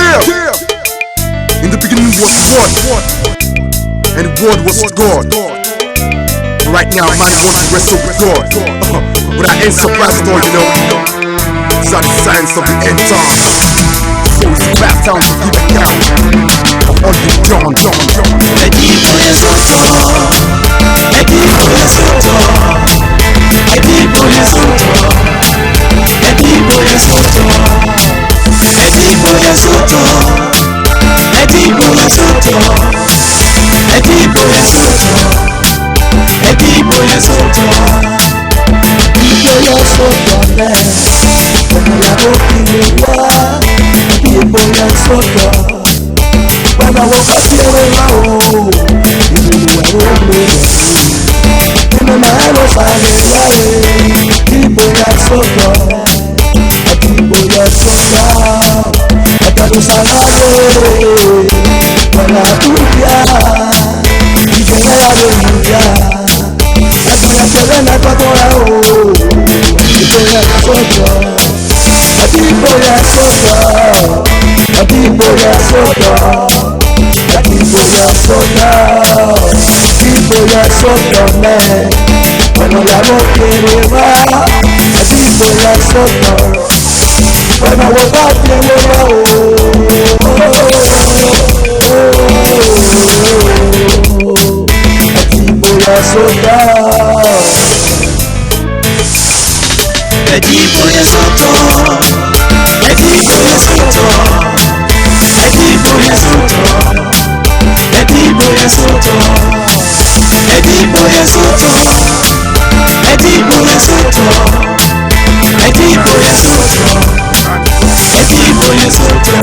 Yeah. In the beginning was the Word, and the Word was God. Right now, man wants to wrestle with God. But I ain't surprised at all, you know. These are the signs of the end time. So it's about time to give account of all you've done. Equipo de Soto, equipo de Soto, equipo de Soto, equipo de Soto, equipo de Soto, equipo de Soto, equipo de Soto, equipo de Soto, equipo de Soto, como la boca y equipo de Soto. Cuando boca cierra el bajo y mi nuevo y mi mano sale la y voy a soltar, aquí voy a soltar, hasta los salarios con la tuya y llega la aleluya, la tuya se ven a tu corazón y voy a soltar, aquí voy a soltar, aquí voy a soltar. Aquí voy a soltar, aquí voy a soltarme. Cuando la voz quiere más, aquí voy a soltar. Cuando la boca quiere más, aquí voy a soltar. Aquí voy a soltar, aquí voy a soltar, aquí voy a soltar. Equipo de Soto, equipo de Soto, equipo de Soto, equipo de Soto, equipo de Soto.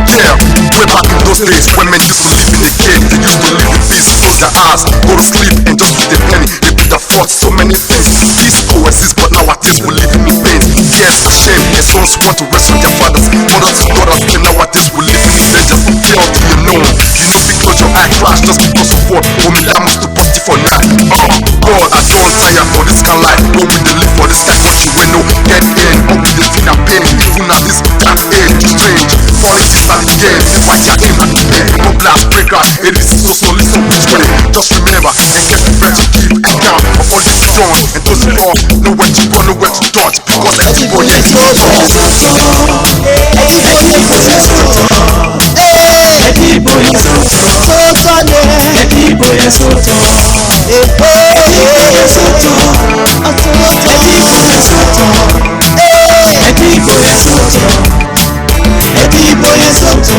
Yeah, way back in those days when men used to live in a cave, they used to live in peace, close their eyes, go to sleep and just eat a penny. They could afford so many things. Peace coexist, but nowadays we live in pain. Yes, a shame, and sons want to rest with their fathers, mothers and daughters, and nowadays we live in danger from hell to your known. You know, because your eye crash just because of what woman that must to party for now. God, I don't tire for this kind of life. What we dey live for this kind country we no get in. All we dey feel na pain, even at this dark age. Strange, politics at the game. Fight your aim at the pain. No blast breaker, it is so listen which way. Just remember and get prepared to give account of all this done. And those who fall, know where to go, know where to dodge. Because everybody is Equipo de Soto, equipo de Soto, equipo de Soto, equipo de Soto, equipo de Soto, equipo de Soto,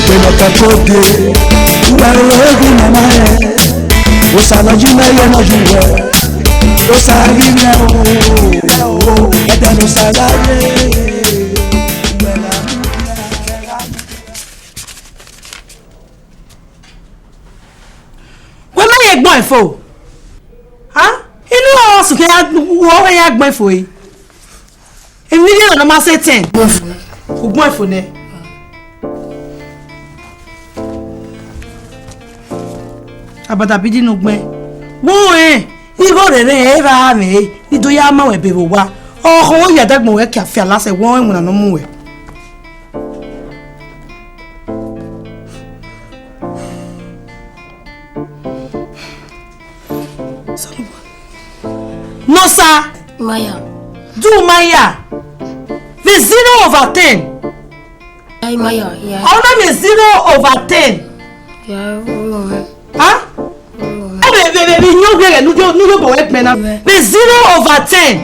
Pero capote, uwarogi mamae, osanoji meyo no juwe, osagi meo, edeno sagare. Wọ́n máa yẹ gbọ́n ẹ̀fọ́, inú àwọn sùkẹ́ wọ́n yẹ gbọ́n ẹ̀fọ́ yìí, èmi ní ọ̀nà máa ṣe 10, ògbọ́n ẹ̀fọ́ náà. Abada bidi no gbe wo igo rere ra me ni do ya ma we be wa ho ya dagbon we ka fi alase won mu na no mu we no sir Maya do Maya the 0/10 ay Maya yeah all name is 0/10 yeah huh baby no get no go help me now the 0/10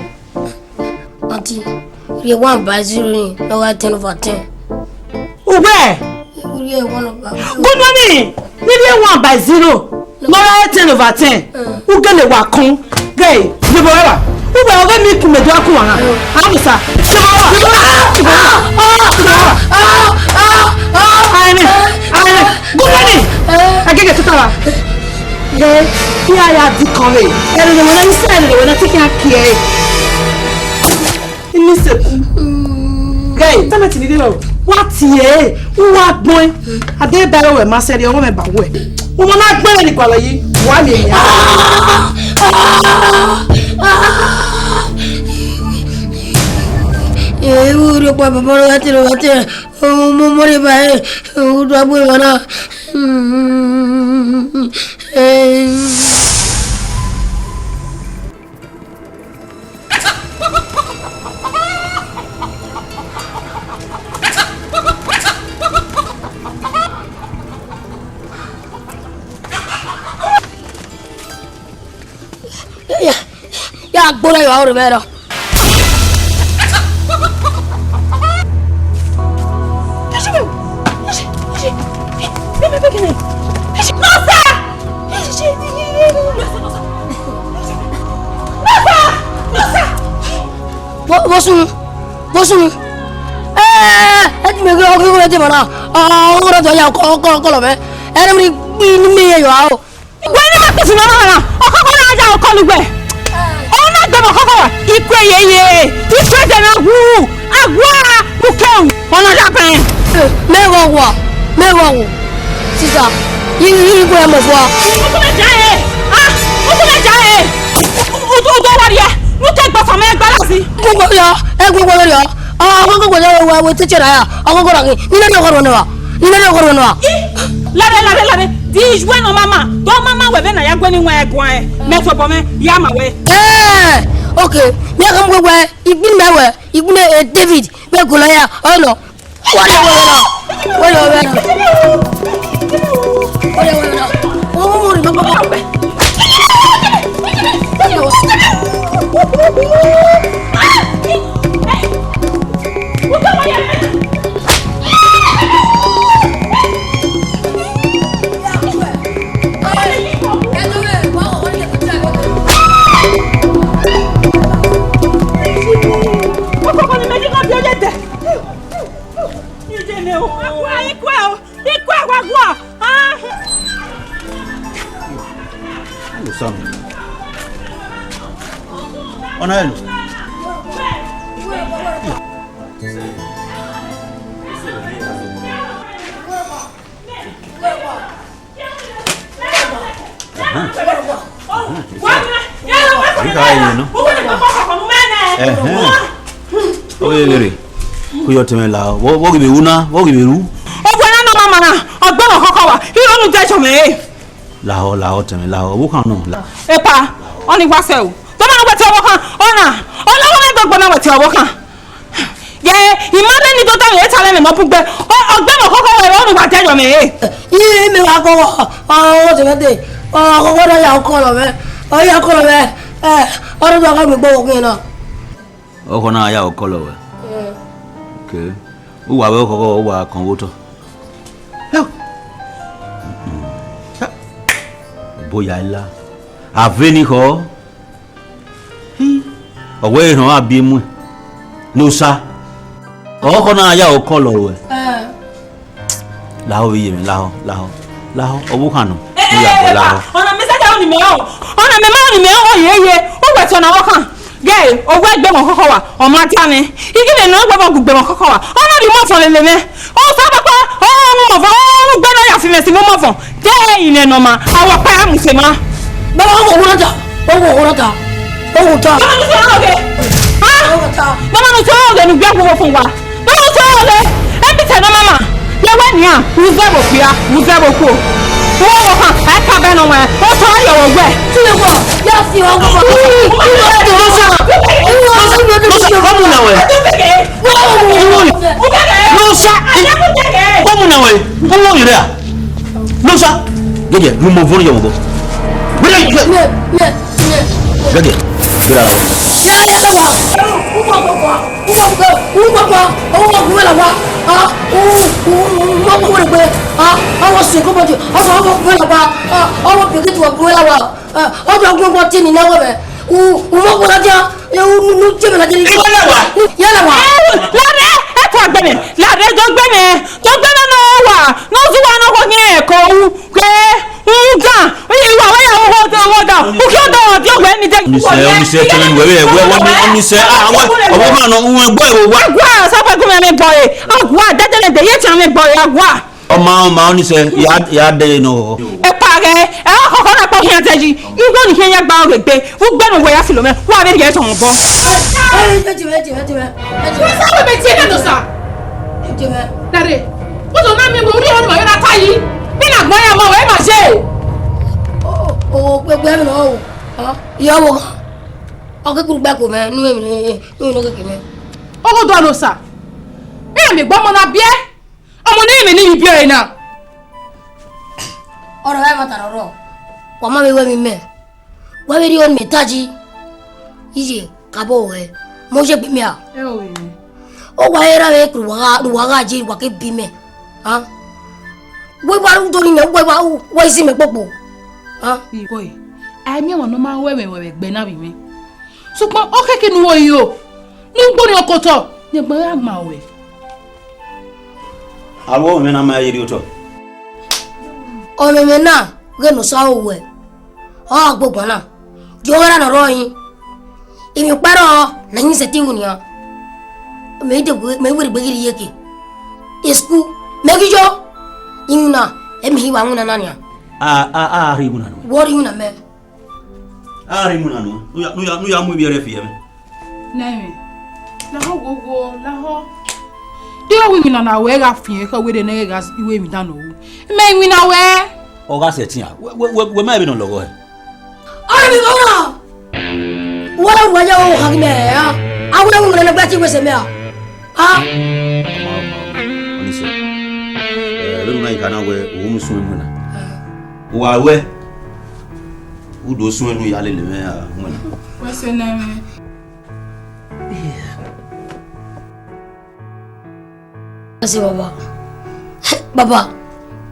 auntie you 1/0 no 10/10 where you 1/0 good morning maybe 1/0 no 10/10 who get the wa kun gay the boy who be over me ku mejo akun wa amusa good morning agege tutara Yeah, yeah, the color. And then when I said it, when I take a care. Listen. Guy, tell me to do what ye? What boy? I did better with my said your woman by way. Woman, not better than color you. Why me? Udah apa baru hati mau baik udah boleh mana ya boleh ya udah beres. Bosum. Me go go de mana. Ora do ya ko lo me. Era mi yo ao. Gbe ni ma ti fi mama. O ko na ja o ko lu gbe. O na gbe mo ko wa. Ikwe yeye. Ikwe de na wu. Agwa bukeun. Ona ja pen. Me wo. Sisa. Yi ko mo fo. O ko na ja e. O ko na ja e. O do wa ri e. Nu te gba fa me gba la si. Gbogbo yo. Gbogbo yo we teacher ya. Agogo ra ni. Ni na ko ro na. Lare. Di jouer no mama. Do mama we be na ya gwe ni nwa egwan e. Me to bo me ya ma we. Okay. Me kam gbogbo igbin me we. Igbin David. Me ko la ya. O no. Wale. O mo ri baba be. Ona elu. Oye lere. Kuyo teme la. Wo gibe una, wo gibe ru. Ogwana no mama na. Ogbon kokko wa. Iro nu je chome. Laho teme laho. Wo kan no. Epa, oni gba se o. To ma gba ti owo kan. Ona. Olowo me gbogbo na gba ti owo kan. Ye, imade ni to ta ye tale me mo pugbe. Ogbon kokko wa iro nu gba je chome. Yi me wa ko wa. O te mete. O ko do ya ko lo me. O ya ko lo me. Oro do ka mi gbo ko na. O ko na ya o ko lo we. Okay. Uwa we ko uwa kan wo to. Boya ila. Aveni ko. Owe ran abi mu. No sa. O ko na ya o ko lo we. Laho bi yemi laho. Owo kan no. Ona mi se ja oni me o. Ona me ma oni me o yeye. O gbe ti ona wo kan. Gay, owo egbe mo koko wa. O ma ti ani. Igi le no gbe mo koko wa. Ona ri mo fon lele me. O sa papa. O mo fon. O gbe na ya fi me si mo fon. De ile no ma. Awo pa mu se ma. Baba ko wona ta. O ta. Mama no se oge. Mama no se oge nu gbe ko fun wa. Mama no se oge. E bi te no mama. Ye wa ni a. Uzebo ko. Wo kan. E ka be no we. O so ayo wo gbe. Ti le ko. Ya si o ko. ukiona wapi wewe ni Onise tele wewe onise obo ma no won gbo ewo wa. Agwa sapa ko me boy. Agwa dadele de ye chan me boy agwa. Oma onise ya de no. E pare e koko na po hian teji. Igbo ni hian ya gba o gbe. Wo gbe no we ya Philomena. Wa be ye ton bo. Eti. Sa be ti na do sa. Eti me. Dare. Wo so na mi wo ri o ma yo na tayi. Bi na gbon ya mo we ma se. Gbẹgbẹ mi náà wò ìyàwó kan ọkẹ́kùrú gbẹ́kù mẹ́ nínú èmi nínú kékeré mẹ́. Owó dọ́ọ̀lù sà bí àmì gbọ́ ọmọ náà bíẹ́ ọmọ náà èmi ní ibi ọ̀rẹ́ náà. Ọ̀rọ̀ báyìí máa tàrà ọ̀rọ̀ wà má mi wẹ́ mi mẹ́ wá mi rí ọ́n mi tájí yíyẹ kábọ̀ wẹ̀ mo ṣe bí mi à. Ó wà ayé rà mí kùrù wàhálà jẹ́ wà ké bí mẹ́ wọ́n wá tó ní mẹ́ wọ́n sí mi pọ̀pọ̀. Boy, I mean one normal we gbe na bi mi. Ṣùgbọ́n o keke nu wo yi o. Ni gbo ni okoto, ni gbo ya ma we. Alwo me na ma yiri oto. O me na, ge no sa o we. O gbogbo na. Jo ra na ro yin. Imi paro na yin se ti wuni ya. Me de me wuri gbegiri yeke. Isku, me gijo. Inna, emi hi wa nguna na nia. Rimuna no. What you na me? Rimuna no. Nu ya mu bi re fie me. Na me. La ho gogo, la ho. Dia wi na we ga fie ka we de na ga iwe mi da no wu. Me wi na we. O ga se tin a. We ma bi no logo he. Ara mi gona. Wala wa ya o ha me ya. Awura mu na gba ti we se me a. Ha? Onise. Lu na ikana we o mu sun mu na. Wa we udo sun enu ya lele me a wona We se na me. Asi baba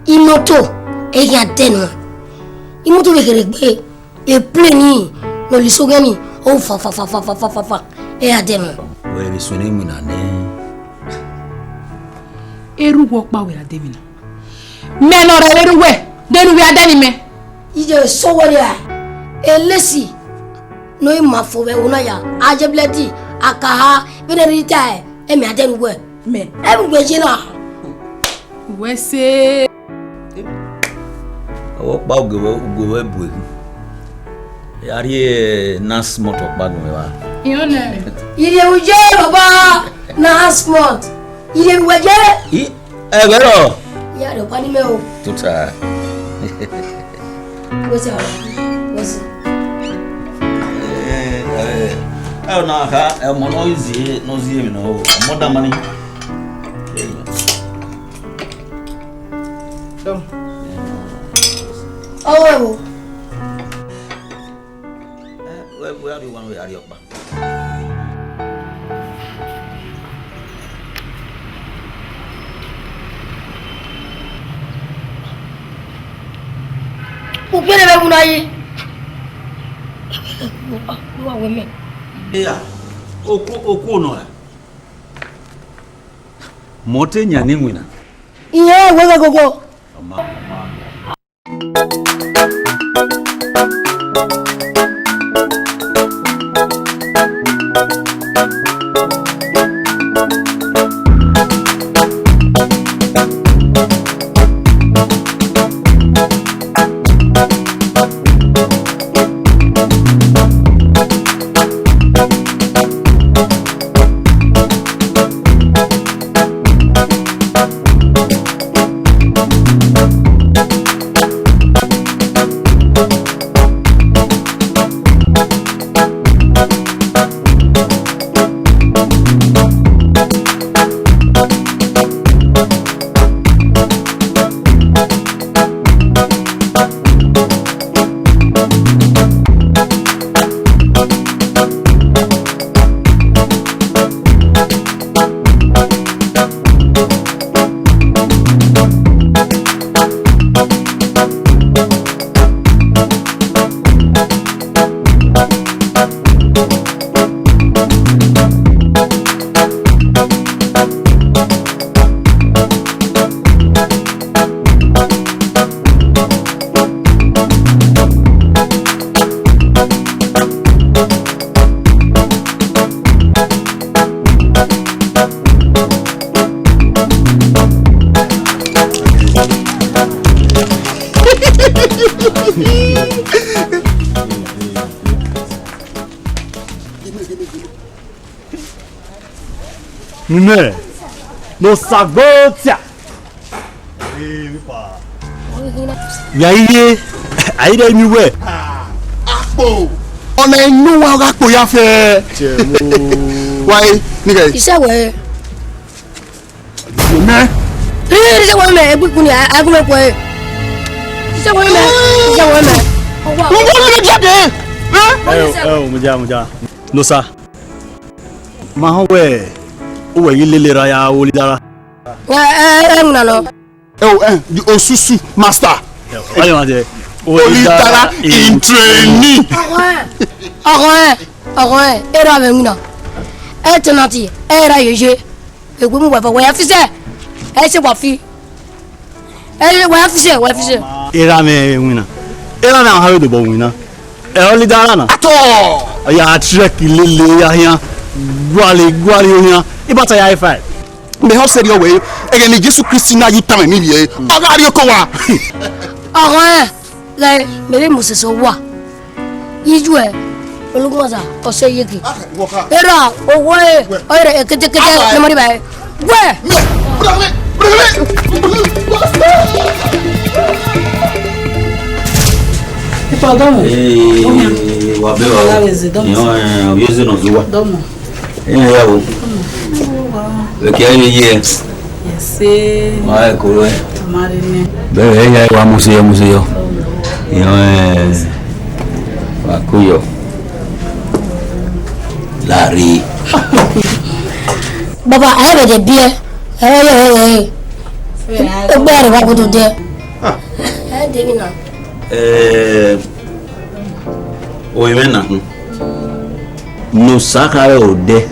imoto e ya denu imoto be kere gbe e plane no li so gani o fa e ya denu we bi sun enu na ne Eru wo pa we la de mi na. Me no re le we. Denu we adani me. Ije so wori a elesi no ma fo be una ya ajebleti akaha be ne rita e mi adenu we Me. e bu gbe jina We se. o pa o go we bu yari nas moto pa go wa Yo na. ire uje baba na sport ire weje e gbero ya do pani me o tuta what's na ha mo no zie mi no mo da mani oh we are the one we are up. o pere be una yi wa we me Ya oku no ya mote nya ni nwina iye we gogo ma Mime, no sagotia. Yaye, aide mi we. Apo. Ona inu wa apo ya fe. Why, nigga? Isawe. Mime. Isawe me egbukun ni agume ko e. Isawe me. Mo go jade. Muja. No sa. Ma ho we. O we yile ra ya o li dara. No. The Osusu master. Ayo ma je. Olitara in training. Era venuna. Etenati, era yeje. Egwe mu wa fa wa fi se. E se wa fi. Wa fi se. Era me wina. Era na ha do bo wina. E o li dara na. Ato. Ya trek lele ya yan. Gwale yan. Ibata ya i5. Me hope said your way. Again, Jesus Christ na you time ni ye. Agari ko wa. Like mere mo se so wa. Iju e. Olugoza o se yeki. Era owo e. Ore kete na mari ba. We. Domo. Wabewa. Yeze no zuwa. Domo. Yawo. Lekiani ye. Yese. Wa ko le. Marine. Bẹ́ẹ̀ ya wa museo. Wa kuyo. Lari. Baba aye de bie. Egbe re wa ko to de. De ni na. Oyemena. No sakare ode.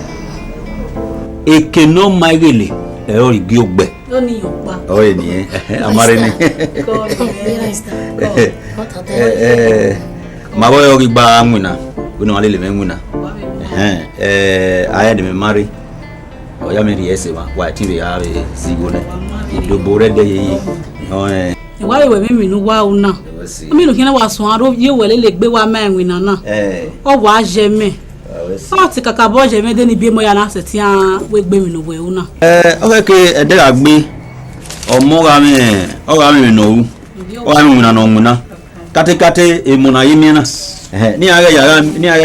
Ekeno maigele. O igi ogbe. Ó ní yopa. O ye ni amare ni. Ma boy o gba amuna. Unu wale le memuna. Aya de me mari. O ya me ri ese wa ti be ya be sigone. Idobore de yi. Ìwà ìwé mímì ní wá òun náà. Omi ìlú kí ní wà sùn àrò yíò wẹ̀lé lè gbé wá mẹ́rin náà. Ọ wà á jẹ mẹ́. Ọ ti kàkà bọ́ jẹ mẹ́ dé níbi mọ́ ya náà sì tí a wé gbé mi nù wẹ̀ òun náà. Ọ fẹ́ kí ẹ̀dẹ́ àgbé ọmọ ọ̀gá mi nà òun. Ọ̀gá mi nà òun náà. Kátékáté èmùnà yí mìíràn. Ní ààrẹ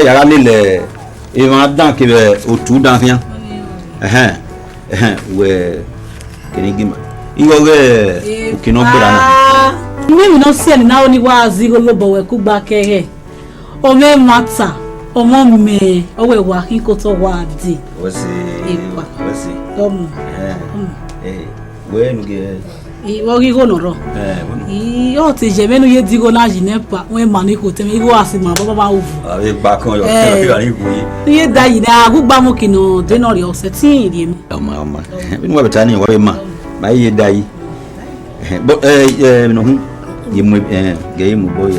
yàrá nílẹ̀ èèmọ̀ adán kébẹ̀ òtún dán fíà. Wẹ̀ kìnnìgìmà. Igoge ukino gbera na. Mimi no se ni na oni wa zero lobo we ku gba kere. O me mata, o mo me, o we wa kin ko to wa di. Wasi. Domo. We nuge. Wo ri go noro. O ti je menu ye digo na jinepa, we ma ni ko teme igo asima baba ba ovu. Abi gba kan yo kira ni igu yi. Ye da yi na gugba mo kino de no ri o se tin ri mi. Ama. Bi ni wa betani wa be ma. Ma ye dai bo no hu ye mu ge mu boy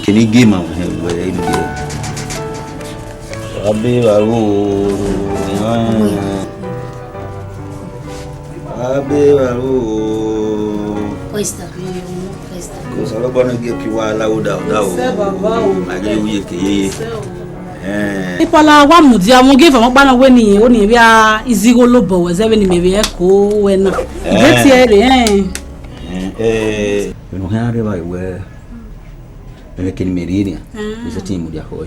kini gima we ni ge abi baru Oyster. Ko solo bana ge ki wa lauda o ma ge wiye ke ye Ipola wa mudi amu give mo pana we ni o ni bia izigo lobo we ze ni me be ko we na geti ere no ha re vai we ke ni meriria isa ti mudia ko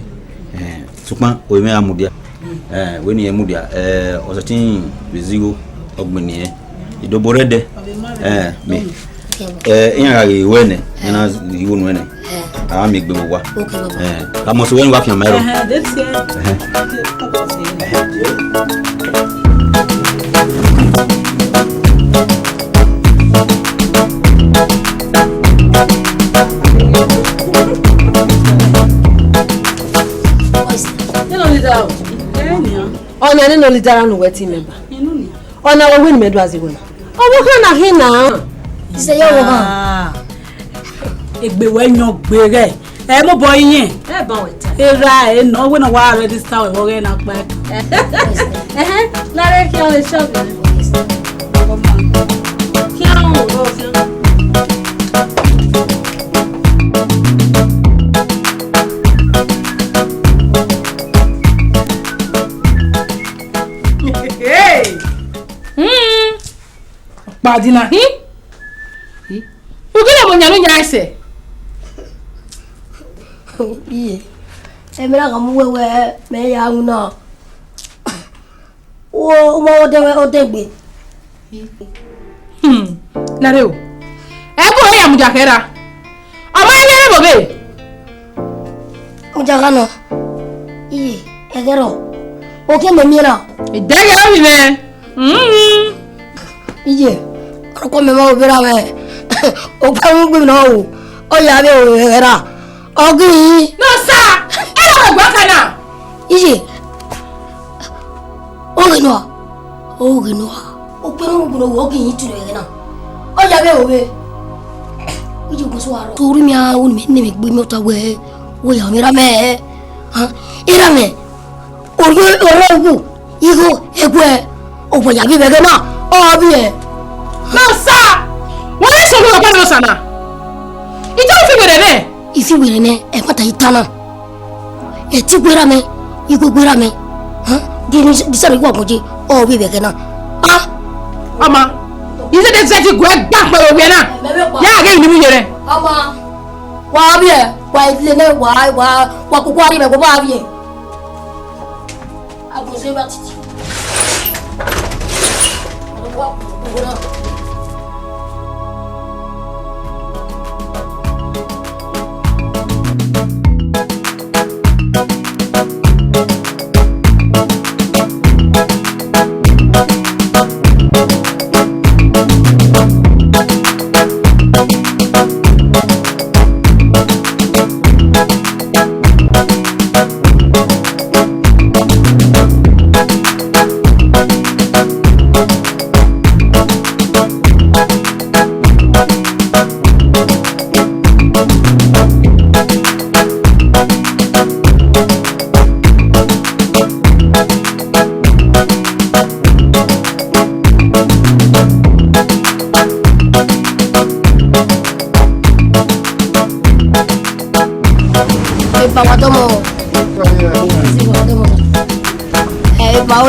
sukma o me amudia we ni emudia o sa ti izigo ogbeni idoborede me iyan re we ne na iwo nu ne a mi gbe wa ka mo so we ni wa fi mero Ona ni no lidara no weti member. Ona wo win medu aziwo. Owo kan na hin na. Ise yo wo ha. Egbe we yan gbere. Mo bo yin. Ba weta. Era no we no wa register we wo re na pa. La re ki on le shop. Ki on go. badina hi ukile mo nyanu nyaise iye emira kamu wewe me ya una o mo odegbe nare o ebo ya mujakera ama ile bobe mujakano iye egero oke me mira idege o mi me iye ko me mo bera we o pa mu gbe na o ya be o era ogi no sa e lo gba kana iye ogi no o pe mu gbe o ogi tu re na o ya be o be iye ko so aro torí mi a won mi ni mi gbe mi o ta we wo ya mi ra me ha ira me orogu igo egwe o bo ya bi be na o bi e no sa wọ́n lè sọ̀rọ̀ ọ̀pá lọ sànà ìjọ ìfìwèrè náà ìfìwèrè náà ẹ̀ pátá yìí tánà ẹ̀ tí gbéra mi igbó gbéra mi dísẹ́rù ìwà ọ̀gbọ̀njẹ́ ọ̀bí ìbẹ̀kẹ́ náà ọmọ ìṣe tẹ́ ti gbọ́ gbà pẹ̀lú òwe náà yá àgẹ́ ìnibú yẹrẹ. ọmọ wà á bí ẹ wà ilé náà wà kókó àríwẹ̀ kó bá a bí ẹ. àgùnṣe bá títí.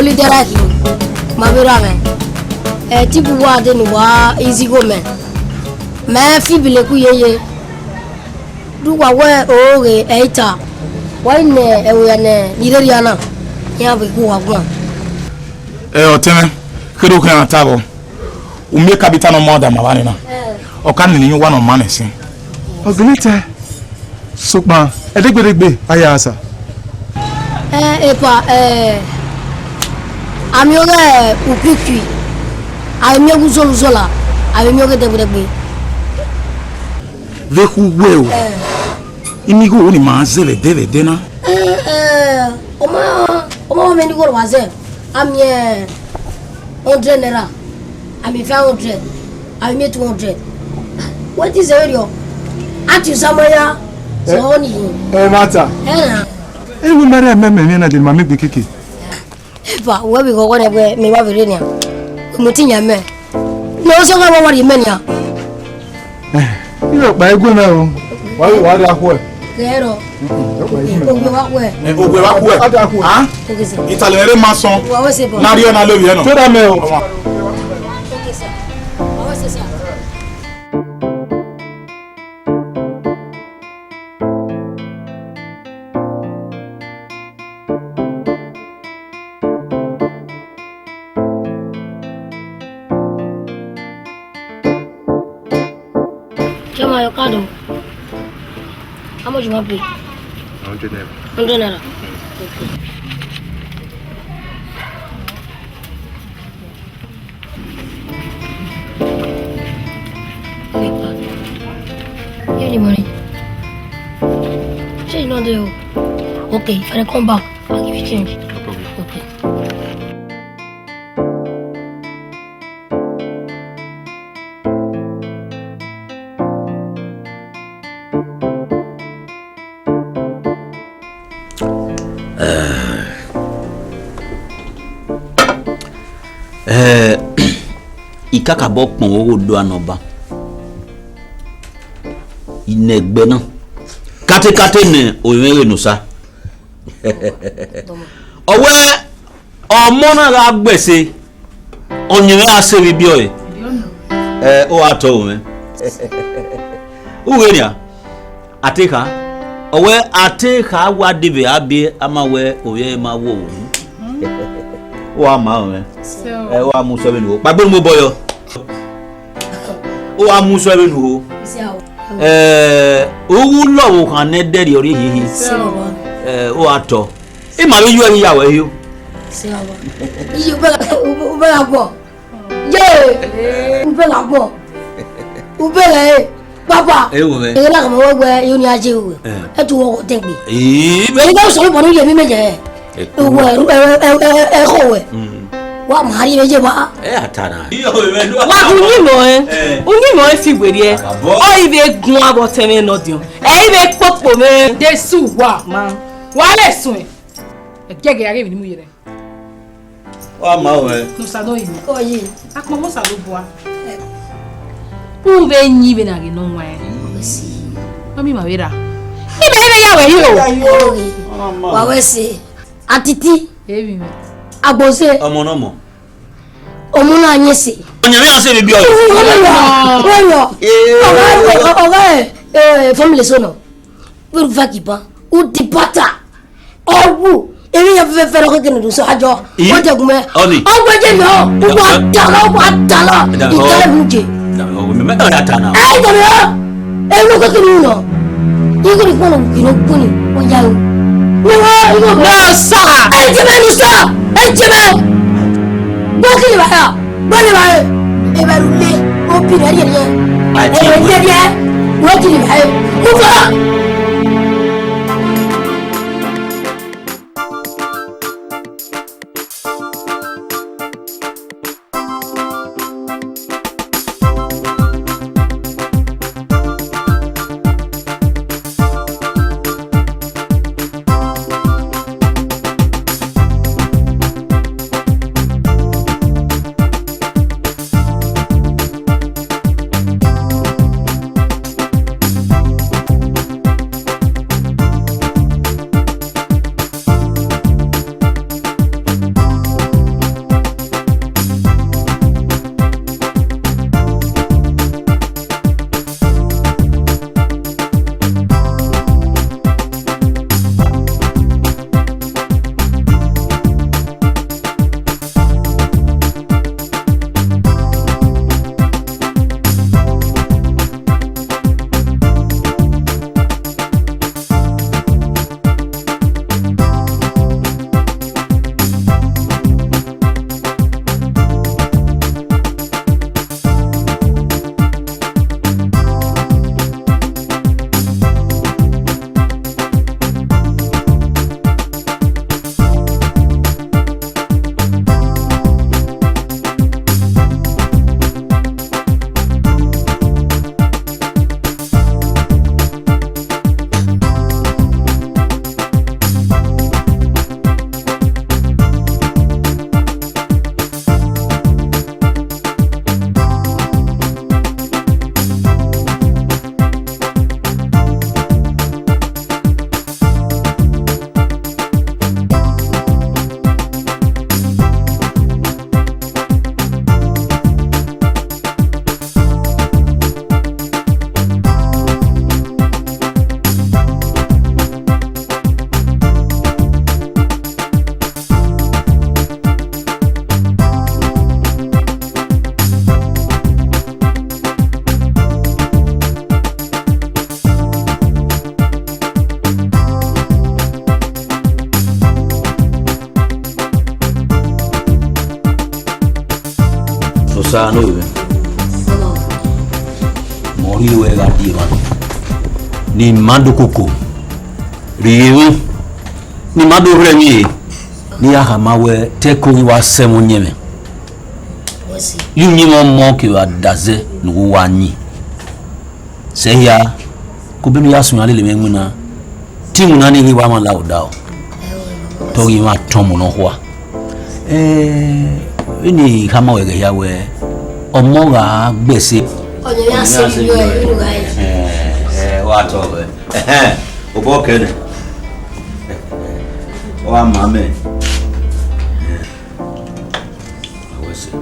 Oli deraki mabira me tipu wa de ni wa izigo me fibile ku yeye du wa we oge eita wa ne ewe ne nideriana ya be ku wa gwa otene kedo kan atabo umie capital no more than mabani na o kan ni one on man sin ogunite sukma edegbedegbe aya asa epa ami oge ukiki ami ogu zola ami oge degbe veku weo imigo oni ma zele dele dena oma me ni go waze ami 100 naira ami 500 ami 200 what is area ati samaya so ni mata ewu mere meme na de ma me keke Epa, we be go wona we me wa bere nia. Mutinya me. No so ga wa ri me nia. Iro pa ego na o. Wa da ko e. Kero. Ogbe wa ko e. ogwe wa ku e ah italere ma son Wa we se bo. na ri ona lo wi e no To da me o. Okay sir. Wa we se sir. Chama yo kado. How much you want to pay? 100 naira. 100 naira. Okay. Here the money. Change not there. Okay, if I come back, I'll give you change. No problem. Okay. Ikaka bo pon oro do anoba inegbe na kate ne oyenre no sa owe omo na ga gbese onyere aseri bi oye o ato me uwenia ateka owe ateka wa dibe abi ama we oye ma wo o ama me o amu so be nu gbagbo mo boyo o amu so be nu owu lowo kan ne deri ori hihi o ato e ma be yu ya we yo iyo ube la bo ye ube la bo ube la papa we e la mo we yo ni aje we e tu wo te gbe be e ga so bo ni ye mi meje e ko we wa mari meje ba atana wa unimo fi gbere o ibe gun abo teme no dion e ibe popo me de su wa man wa le sun e gege yare mi ni mu yere wa ma we no sa do yin oye akpo mo sa do boa Ube nyi be na ge no wa. Mami ma wera. ibe ya we yo wa we se atiti Ebi me. agbose omo no mo omuna anyese onyame ase bi bi o family sono pour vakipa ou dipata owu eri ya fe fe ro ke no so ajo o te gume ogbeje mi o wa tala ita nje me ta atana ai do yo e lo ko kini no iko ni kono kino kuni o ya o no sa e jeme bokini ba ya bani ba e ba rulle o pire ari ari e be je wo kini ba e ku fa Sano ibe mori we ga di man ni mando koko riyewi ni mando remi ni ya ma we te ko wa semo nyeme yunyi mo ke wa daze nu wa nyi se ya ko bi mi asun ale le menuna timu na ni wa ma la o da o to yi ma tomo no ho ini kama we ya we omo ga gbese onye ya se yo iru ga wa to we o bo kene o amame awese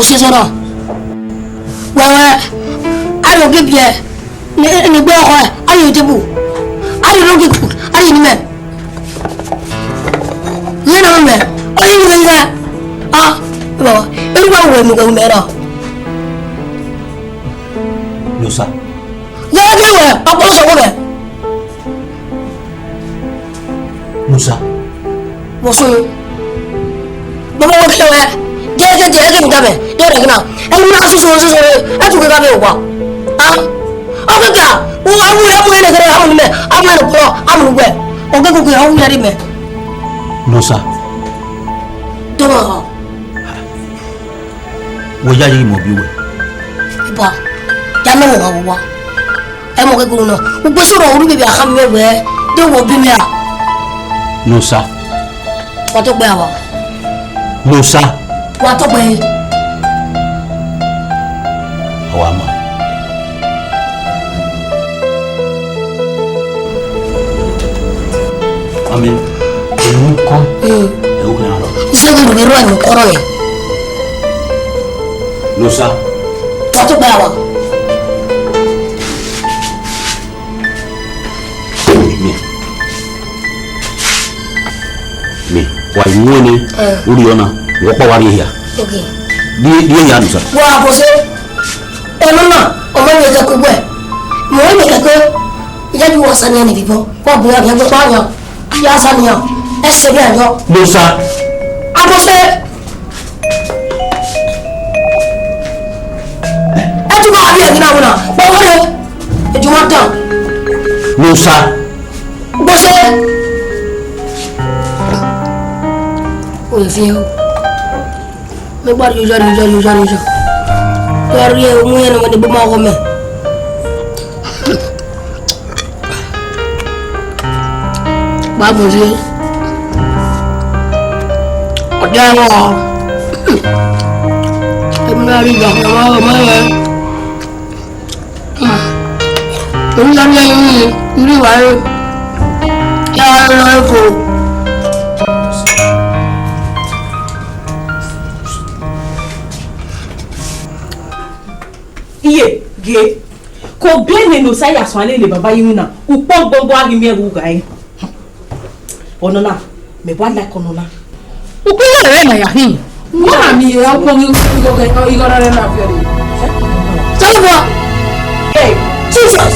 ṣe sọ̀rọ̀ wẹ́wẹ́ ayọ̀ kébi ẹ̀ ní gbé ọkọ ẹ̀ ayọ̀ tẹ́bù ayọ̀ lókè kù ayọ̀ nímẹ̀ yẹn náà mẹ̀ ọyẹ́ yìí fẹ́ ah bàbá ẹ̀rú bá wọ̀ ẹ̀mí kẹ́kẹ́ mẹ́rọ. Nusa. yẹ́n kí wẹ̀ ọkọ̀ sọ̀kọ̀ bẹ̀. Nusa. Bosun bàbá wọn kí wẹ̀ jẹ́ kí n dábẹ̀ dé rẹ̀ kí náà ẹni náà sọ̀sọ̀ ẹ̀ tún kí ká bẹ̀ wọ̀ ah ọkọ̀ kà wọ́n amú yẹn nìkẹ́rẹ́ amú mẹ́ amú yẹn kúrọ̀ amú gbẹ ọkọ̀ kókò yẹn amú yẹn mẹ́. Nusa. Tọ́mọ̀ ọ̀. Wọ́n yá yìí mọ̀ bí wẹ̀. Ibà jáná wọ̀ wá wá ẹ mọ̀ kékeré náà gbogbo sọ̀rọ̀ orí bèbè àkàmì mẹ́wẹ́ dé wọ̀ bí mẹ́ra. Nusa. Wà tó pẹ́ àwà. Nusa. Wà tó pẹ́. Àwa mọ̀. Ami, èmi kọ́ ẹ̀wù kan lọ. Iṣẹ́ kí lóbi rú ẹ̀mí kọ́rọ̀ yẹn. Nusa. Wà tó pẹ́ àwà. Mi wa ìwúwo ni orí ọ̀nà wọ́pọ̀ wá rí ìyá. Díẹ̀ yà Nusa. Wọ́n á bọ̀ sí ẹnu náà ọmọ mi kẹ́kọ̀ọ́ gbẹ̀ mọ̀ mi kẹ́kọ̀ọ́ ìyá bí wọ́n sani ẹni bíbọ́ wọ́n bọ̀ yàgbẹ́ gbọ́ pààyàn yà sànìyàn ẹsẹ̀ bí àjọ. Nusa. Abọ́sẹ̀ ẹ tún bá àbí ẹ̀gbìn àwọn náà wọ́n wọlé ìjùmọ̀ tán. Nusa. Bọ́sẹ̀ o lè fi hàn mi gbàdúrà yóò lórí ẹ̀ mú yẹn ní bó máa wọ mẹ́. Báwo ṣe ọ̀dọ́ ẹ̀wọ̀n ẹ̀mí náà rí ìgbà ọmọ yẹn òun lọ ní ẹ̀yìn irú ìwà rẹ̀ yá lọ ẹ̀kọ́. Iye ge ko blame no say aswale le baba yi na upo gbogbo agimi e wuga yi onona me bwa like onona Uku yẹrẹ na yahin. Wọ́n mi yẹ ọkọ mi igọrọ rẹ na fẹ́rẹ̀. Sọ́yìnbó hey Jesus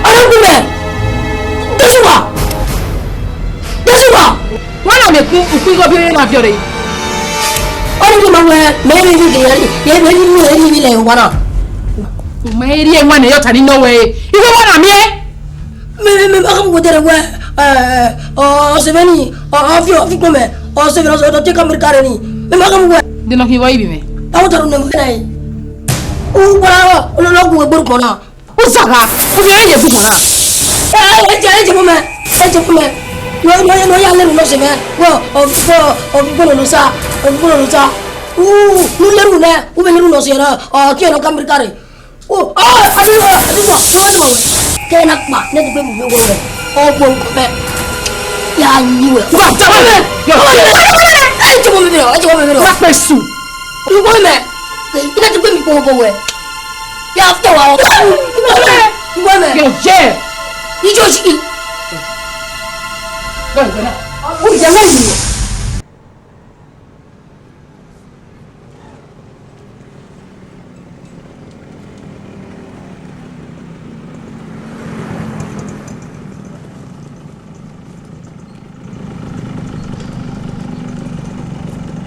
ọ̀rẹ́kùnrin Dẹ́sùwà Wọ́n náà mi kú uku igọ bí na fẹ́rẹ̀. ọ̀rẹ́kùnrin máa wẹ mẹ́rin ní ìdíyẹ mẹ́rin ní ẹ̀rí mi lẹ̀ wọ́n náà. Mẹ́rin ẹ̀ wọ́n yọ tani náà wẹ̀ igọ wọ́n náà mi yẹ. Mi bá kàn wọ́n tẹ̀lé wẹ́ ọ̀sẹ̀mẹ́ni ọ̀fíkùn mẹ́ ọ̀sẹ̀mẹ́ni ọ̀sẹ̀ tẹ̀ kàmìrì kárẹ̀ ni mi bá kàn wọ́n. Dínà kí wọ́n yìí bí mẹ́. Àwọn tọrọ ní mọ́kànlá yìí ó gbọ́dọ̀ olólùkùn ẹgbẹ́rún kan náà. Ó sàkà ó fi ẹ̀yẹ fún kan náà. Ẹ jẹ́ fún mẹ́ wọ́n yà lẹ́nu lọ́sẹ̀ mẹ́ wọ́n ọ̀fíkùn lọ́sà nu lẹ́nu náà ó bẹ lẹ́nu lọ́sẹ̀ yẹn kí ẹ̀rọ kàmìrì kárẹ̀ àdúgbò kẹ́hìn náà pa ní ẹ̀dùgbẹ́ mi gbé wọ́n rẹ̀ ọgbọ́n nǹkan bẹ́ẹ̀ yà á yí wẹ̀. Wọ́n tẹ́wọ́ mẹ́. ẹ jẹ́ wọ́n mi bẹ̀rẹ̀ Wọ́n pẹ̀ sùn. ìwọ́n mẹ́ iná ti gbé mi pọ̀ wẹ̀ yà á fẹ́ wà ọ́ ìwọ́n mẹ́ Yọ jẹ́. ìjọ sí. Ó jẹ́ lẹ́yìn.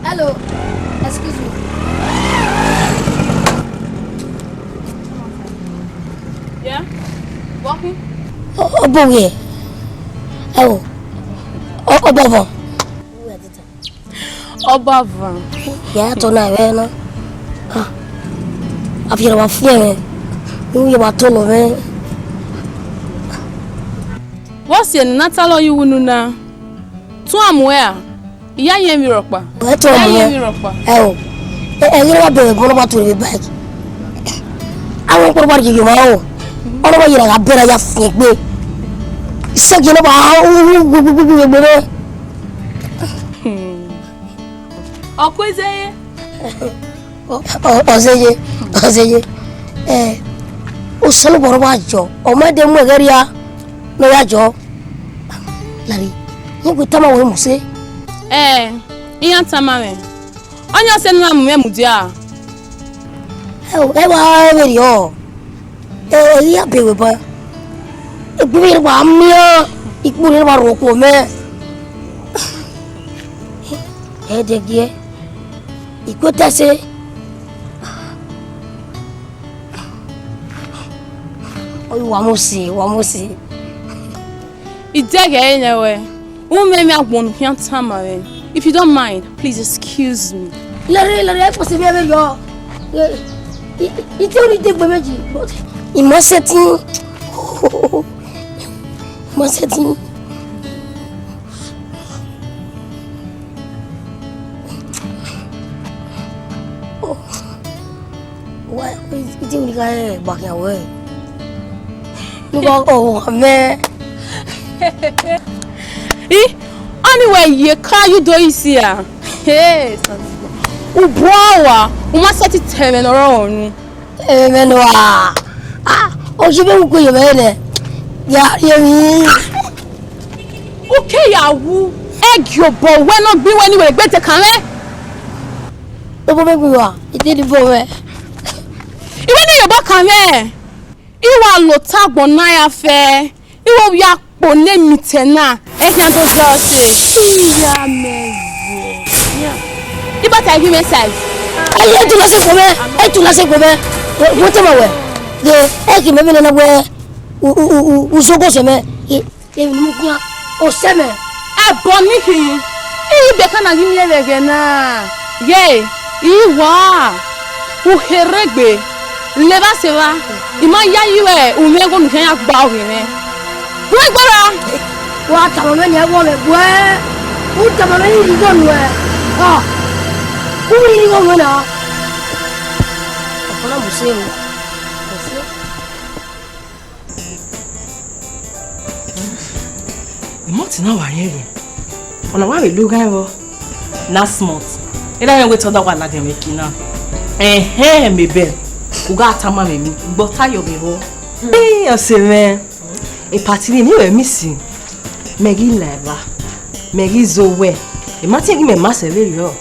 Hello, excuse me. yeah walking Ọbọ wẹ̀ ẹ wò ọbọ bọ̀. oba van Yà á tọ́ náà ẹ̀ náà àfihàn wà fún ẹ̀ ń yẹ wà tó lọ mẹ́. what's your natalo you wunu na tu amwea iya ye mi ropa Ẹ tọ́ ọmọ yẹn ẹ wò ẹ yẹrẹ wà bẹ̀rẹ̀ gbọ́dọ̀ bá tó lè báyìí. Àwọn ọ̀pọ̀lọpọ̀ àti kìkì máa wò ọlọ́wọ́ yẹrẹ kà bẹ̀rẹ̀ yà fún ẹ pé ìṣèjì náà bá gbogbo náà. okwezeye Ọ̀sẹ̀yẹ. O sọ̀rọ̀ bọ̀rọ̀ bá jọ. Ọmọdé mú ẹ̀gẹ́rì ya ló yá jọ. Lárí, yín kò tá máa wọ̀ ẹ́ mùsẹ́. Iyan tama me. Onye se nwa mume mudia. Ẹ wá ẹ̀rì ọ̀. Yí àbẹ̀wẹ̀ bá. Ìgbìmọ̀ ìwà mìíràn. Ìgbìmọ̀ ìwà rọ̀kọ̀ mẹ́. Ẹ̀ẹ́dẹ̀gẹ́. Ìgbó tẹ́sẹ̀. Wà mo sí. Idege enewe. Ume me agbonu yan tama me. If you don't mind, please excuse me. Lare, ẹ pọ̀sẹ̀ bí ẹ bẹ yọ. Ìtí orí dé gbẹ méjì. Ìmọ̀sẹ̀tì. Ìtí orí ká ẹ̀ gbàgbọ́ ẹ̀. Amen. Anyway, you can't you do here. Hey, Ubrawa, umasati teme no ron. Menwa. O jibe uko yeme. Ya yemi. Okay, ya wu. Egg your boy when not be when you were better kan le. O bo me wa. Ite di bo me. Iwe ni your boy kan le. Iwa lo tagbon na ya fe. Iwo ya po ne mitena. E kan to jo se. Ya meze. Yeah. Iba ta give me size. Aye tu la se ko me. Wo te ma we. De e ki me me na we. U sogo se me. E mu kuya. O se me. E boni ki. E be kana give me lege na. Ye. Iwa. U heregbe. Leva se va. Ima ya yiwe u me go nu kan ya gba o ni. Wo gbara. Wa ta mo me ni e wo me gwe. U ta mo me ni go nu e. Ah. U ni go mo na. Ọ̀pọ̀lọpọ̀ ṣe o. Month now are here. On a way look last month. Ila yen we to da wa la dem make now. Me be. Uga atama me mi. Gbo tayo me ho. Ose me. E party ni we missing. Megi leva. Megi zo we. E ma tin me ma se le yo.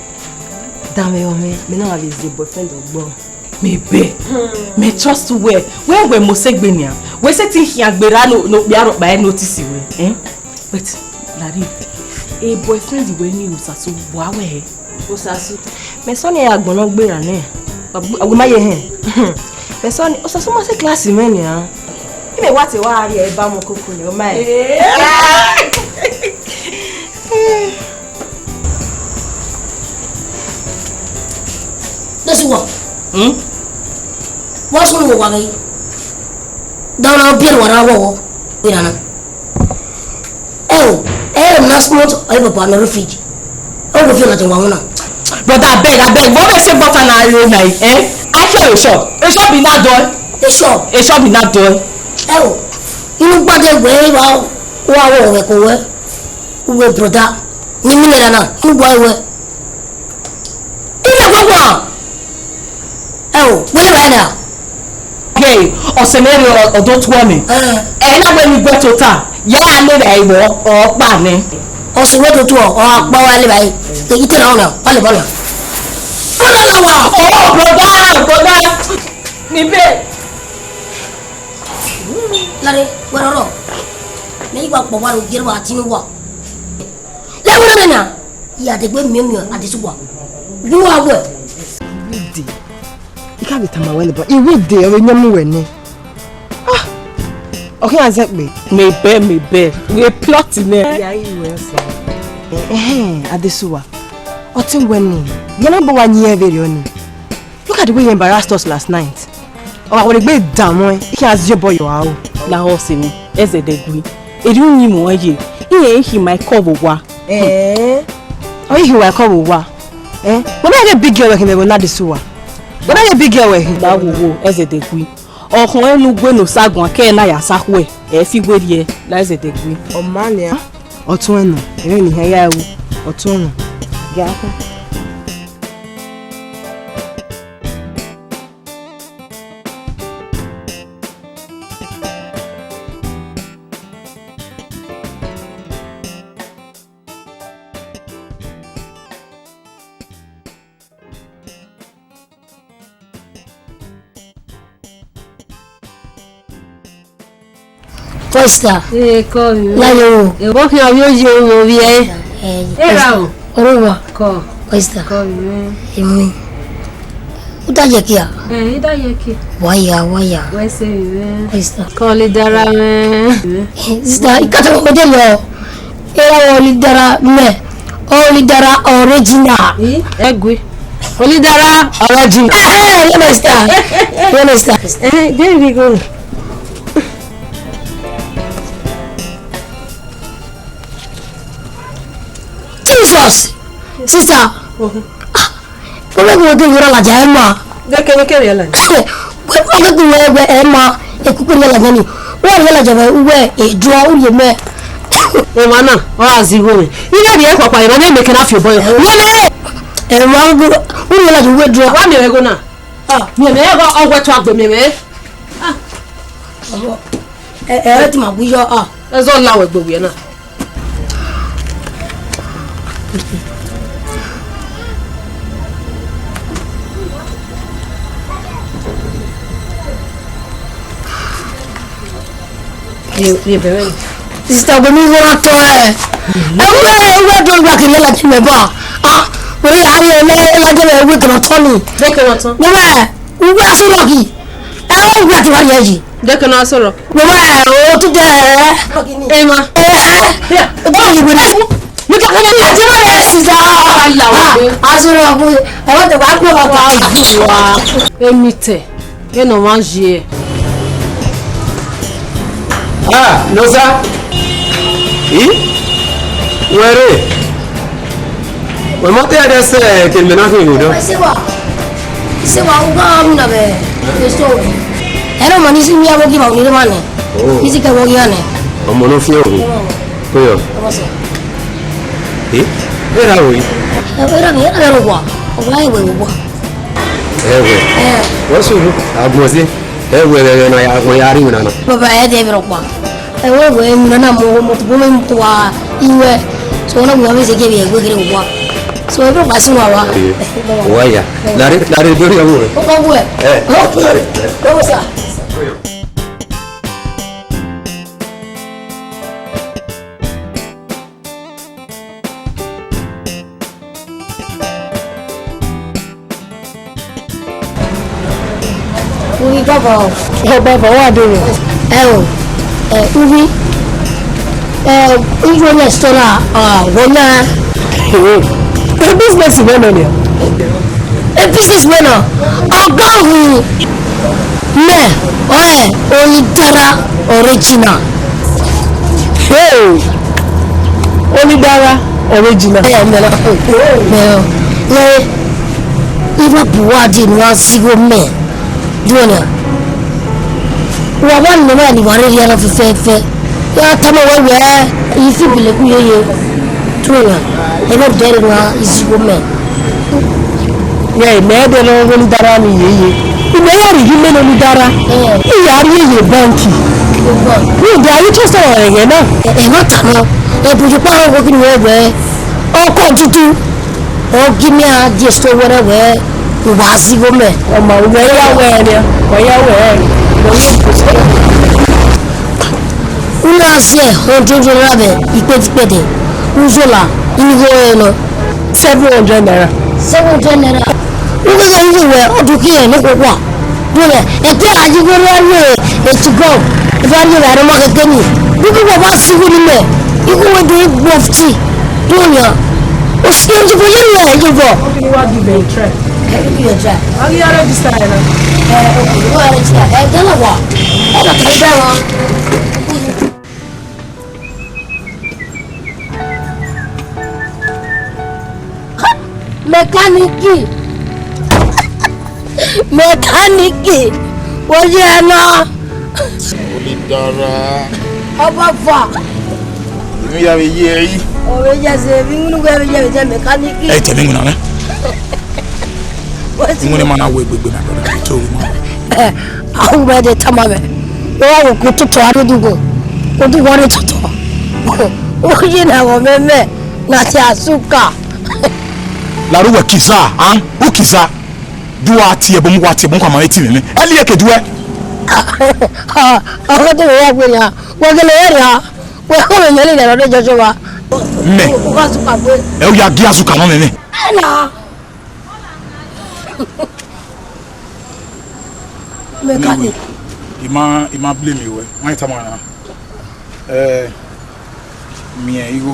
Dame o me na have a boyfriend ogbo. Me be. Me trust we. We mo segbe ni a. We se tin hi agbera no biaro ba notice we. Wait, Larry. A boyfriend we ni Osasu wa we. Osasu. Me so ni agbon no gbera na. Agumaye hen. Me so ni Osasu ma se class me ni a. Ibe wa ti wa ari e ba mo koko ni o ma e. Let's go. What's wrong with Wagi? Down our beer, what I want. We don't know. Last month, I have a partner refugee. I will feel like a woman. But I beg, what I say butter na you na I show a shop. A shop be not done. A shop be not done. You know what they wear? Wow, we brother. You mean that? You boy, we. Where right now? Hey, or scenario or don't want me. And now when you go to town, yeah, I know that I walk or banning. Or so what to do or power by the eating on now. Brother. Me be. Larry, where are you? Maybe what Papa will get what you want. Let me know. Yeah, the good million at this one. You are well. You can't be Tamawele, but you would there when you're moving. Okay, accept me. Me be. We plotting there. Yeah, you will say. Adesuwa. Otin when you number 1 year video ni. Look at the way you embarrassed us last night. Oh, I will be damn one. He has your boy you are. La horse me. As a degree. It don't need more ye. He might cover wa. Oh, he will cover wa. What are the big girl working with Adesuwa? What are the big girl working? That will as a degree. Ọ̀kan ẹnu gbénu ságun akẹ́ náà yà sákú ẹ̀ fi gbé díẹ̀ láìsẹ̀ degree. Ọ̀ma ni a. Ọ̀tún ẹ̀nà ẹ̀rẹ́ nìyẹn yá ewu. Ọ̀tún ẹ̀nà. Gẹ́ akọ́. Oyster. Come. Layo. You walk your way. Hey, Oruwa. Come. Oyster. Come. Emi. Udaje kia. Ida yeki. Waya. Where say you? Oyster. Call it dara me. Sister, ikato ko de lo. Era olidara me. Olidara original. Egwe. Olidara original. You understand? There we go. Jesus! Sister! Come go do la jama. De que me quería la. Come go do Emma. E ku la jani. Wa la jama uwe e dro uye me. O mana, o azigo me. Ina bi e papa e na me ke na fi boy. Wole! E ma go uye la uwe dro. Wa mi ego na. Mi me ego ogwe to agbe mi me. Ti ma buyo Ezo lawe gbo we na. Sister, when you go to we do back in la me ba. We are la jama we can Tony. De que no ton. No we aso rocky. We ati wa yeji. De que no asoro. No o tu de. Emma. Oh, you will. Look at me, sister. Asoro bu. I want to back up. Emite. E no manger. Nosa. Where? We mate adesso che me na fingo do. Se wa uga amna be. Esto. Era mani si mi amo ki ba ni mane. Isi ka wo yane. Omo no fio. Koyo. Era oi. Era ro wa. Wa e we wa. Ewe. Wasu agmozi. Ewe na ya mo yari na na. Baba e de ro wa. We na mo to bo me to wa iwe. So na mo se ke be we kire wa. So e ro ba sinu wa. Waya. Lare do ya wo. Ko bu e. Ko sa. Ubi baba wa do. Ubi. Ubi na stola wona. Business man on you. A businessman. Ogahu. Me. Olidara original. Hey. Olidara original. Iba buwadi ni wasigo me. Dunia. Wabani mwa ni wareli ya fefe. Ya tama wewe ifi bile kuyeye. Dunia. Eba dere na isigo me. Yeah, me de lo Olidara ni yeye. Ibe yari hime no Olidara. Iyari yeye banki. Ni da yi to so yen na. Ma tano. E buju pa wo kini wewe. O ko tutu. O gimi a jesto wewe. Wasigo me. O ma we ya we ni. O ya we. Una se honjojo rabe ipetipete. Uzola inigo eno 700 naira. 700 naira. Ugo ga yiwe oduki e ni kokwa. Dole e te ajigo rawe e tigo. Ifaje la remo kekeni. Bibi baba sigo ni me. Igo we do bofti. Dole o si onjo ko yere e jibo. You want give a try. Give a try. How you register na? Okay, go register. Tell her what. Oda kaida wa. Mẹkáníìkì wọ́n yẹ ẹ náà. Olidara. Ọba fà. Mi ya mi ye yi. Ọ̀rẹ́ jẹ́ sẹ́ mi ń gbé mi jẹ́ mẹkáníìkì. E temi nguna na. Ngune mana we gbegbe na do to mo. Àwọn bẹ́ẹ̀ de tama mẹ́. Wọ́n wò kó tutù adúgbò. Kó tó wọ́n tutù. Ó yẹ náà wọ́n mẹ́mẹ́ láti àsúkà. Laruwa kisa, o kisa. Duwa ti e bomu wa ti bon kwa ma eti mi. Eli e kedue. ọkọ tó yẹ pé ya wọ́n gẹ́lẹ́ yẹ́ rẹ̀ wọ́n kọ́ mi mẹ́lẹ̀ ìdàrọ́ dé jọjọ́ wa. mẹ ẹ ó yà gí àsùkà náà nìyẹn. ẹ nà. mẹ́kàlì. ìmá blame ìwẹ wọ́n yìí tamọ̀ náà mìíràn igbó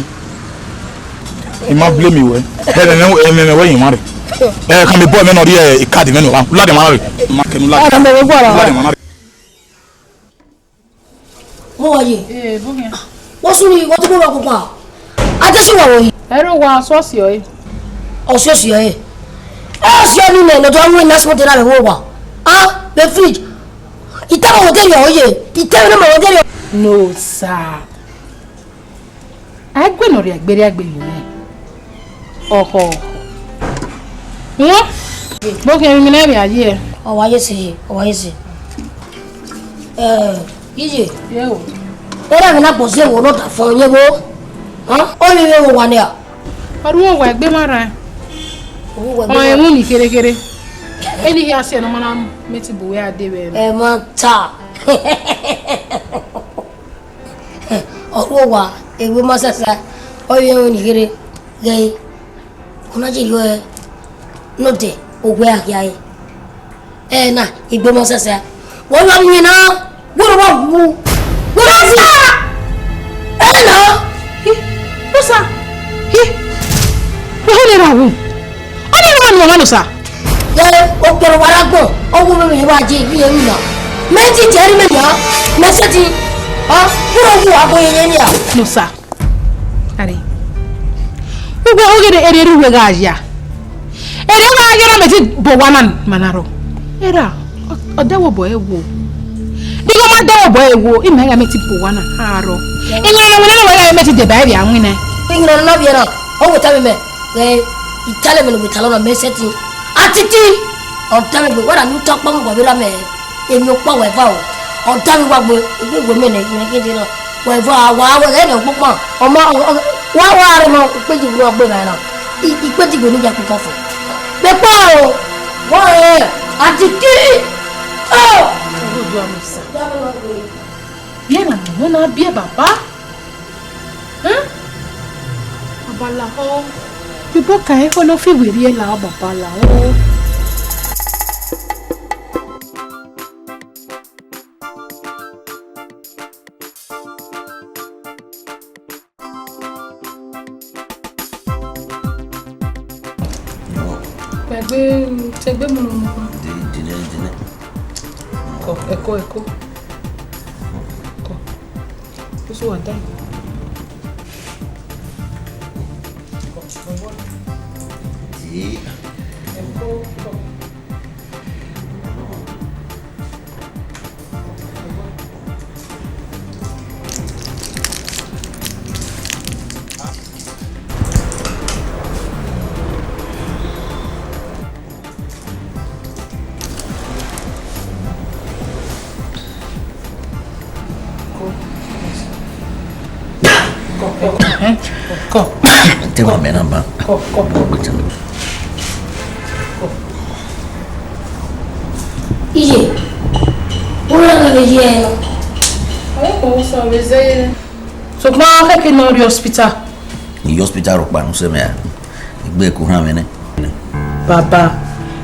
ìmá blame ìwẹ ẹ̀ẹ́dẹ̀ẹ́dẹ̀ wẹ́yìn má rẹ̀ kàn mi bọ́ ẹ̀ mẹ́nà rí ìkáàdì mẹ́nu wa ládìí má rẹ̀ má kẹnu ládìí má rẹ̀. mo wà yìí wọ́n sún ní wọ́n tó bọ́ wà púpọ̀ ajẹ́síwọ̀ wọ̀nyí. ẹ̀rọ wa ṣọ́ọ̀ṣì ọ̀yẹ́. ọ̀ṣọ́ọ̀ṣì ọ̀yẹ́ ọ̀ṣọ́ ní ilẹ̀ lọ́jọ́ àwọn iná sọ́tẹ̀ náà wọ́n wà á bẹ fíríjì ìtẹ́wọ̀ hòtẹ́ẹ̀lì ọ̀yẹ́ ìtẹ́wọ̀ náà hòtẹ́ẹ̀lì. no sir agbẹ̀nà rẹ̀ àgbẹ̀rẹ̀ àgbẹ̀yìn rẹ̀ ọ̀họ̀ wọ́n bókè mímí náà rẹ̀ ayé ẹ̀. ọ̀wọ́ ayé sí yíyẹ ó dàbí náà pọ̀ sí èwo lọ́tà fún ọ yẹ wo ó ní ilé wo wà ní à. ọdún ọwọ ẹgbẹ́ mara ẹ̀ ọ̀hún ẹ̀mú ní kérékéré ẹni kí a ṣe ẹ̀nà mọ́nà mẹ́tì bòwé adé bẹ́ẹ̀. ẹ máa ta ọdún wa èwe máa ṣẹṣẹ ọyọ ẹ̀mú ní kéré gẹ́yẹ kúnájì yọ ẹ lóde ògbé àkíyá yẹ ẹ náà ìgbé máa ṣẹṣẹ wọ́n lọ mí náà gbọ́dọ̀ wà wú gbọ́dọ̀ sí ẹ náà. Musa wọ́n lè ra wù ó ní ìwọ̀n ìwọ̀n lọ́nà sá. ẹ o kẹrù wàrà gbọ́ ọwọ́ mi yẹn wá jẹ ìlú yẹn nà méjì jẹ́rìí mi yàn mẹ́sẹ̀tì kúrò wù àgbo yẹn ní à. Musa ari gbogbo oge de ere ru wega aja ere ga aja na meti bo wanan manaro era odawo bo ewo digo ma dawo bo ewo ime ga meti bo wanan haro inyo na wona wega meti de ba bi anwine inyo na bi na o wo tabe me itale me no bitalo na meseti atiti o tabe gbe wada mi to pon gbo bi la me emi o pa we fa o tabe wa gbo gbo me ne kede na we fa wa we ne popo o ma wa re mo peji bu ogbe ba na ipeji gbo ni ja ku fofo be pa o wa re atiti o odu amusa yena mo na bi baba abala ho bibo kai ko no fi wiri la baba la o Tegbe mo no mo. Dine. Ko eko. Ko. Kusu wa dai. Di. Eko. Ko. Tengok main apa? Ko. Macam. Ije. Ora ga be je no. Ai ko so be ze. So ma ka ke no di hospital. Ni hospital ro pa no se me. Igbe ko han me ne. Baba,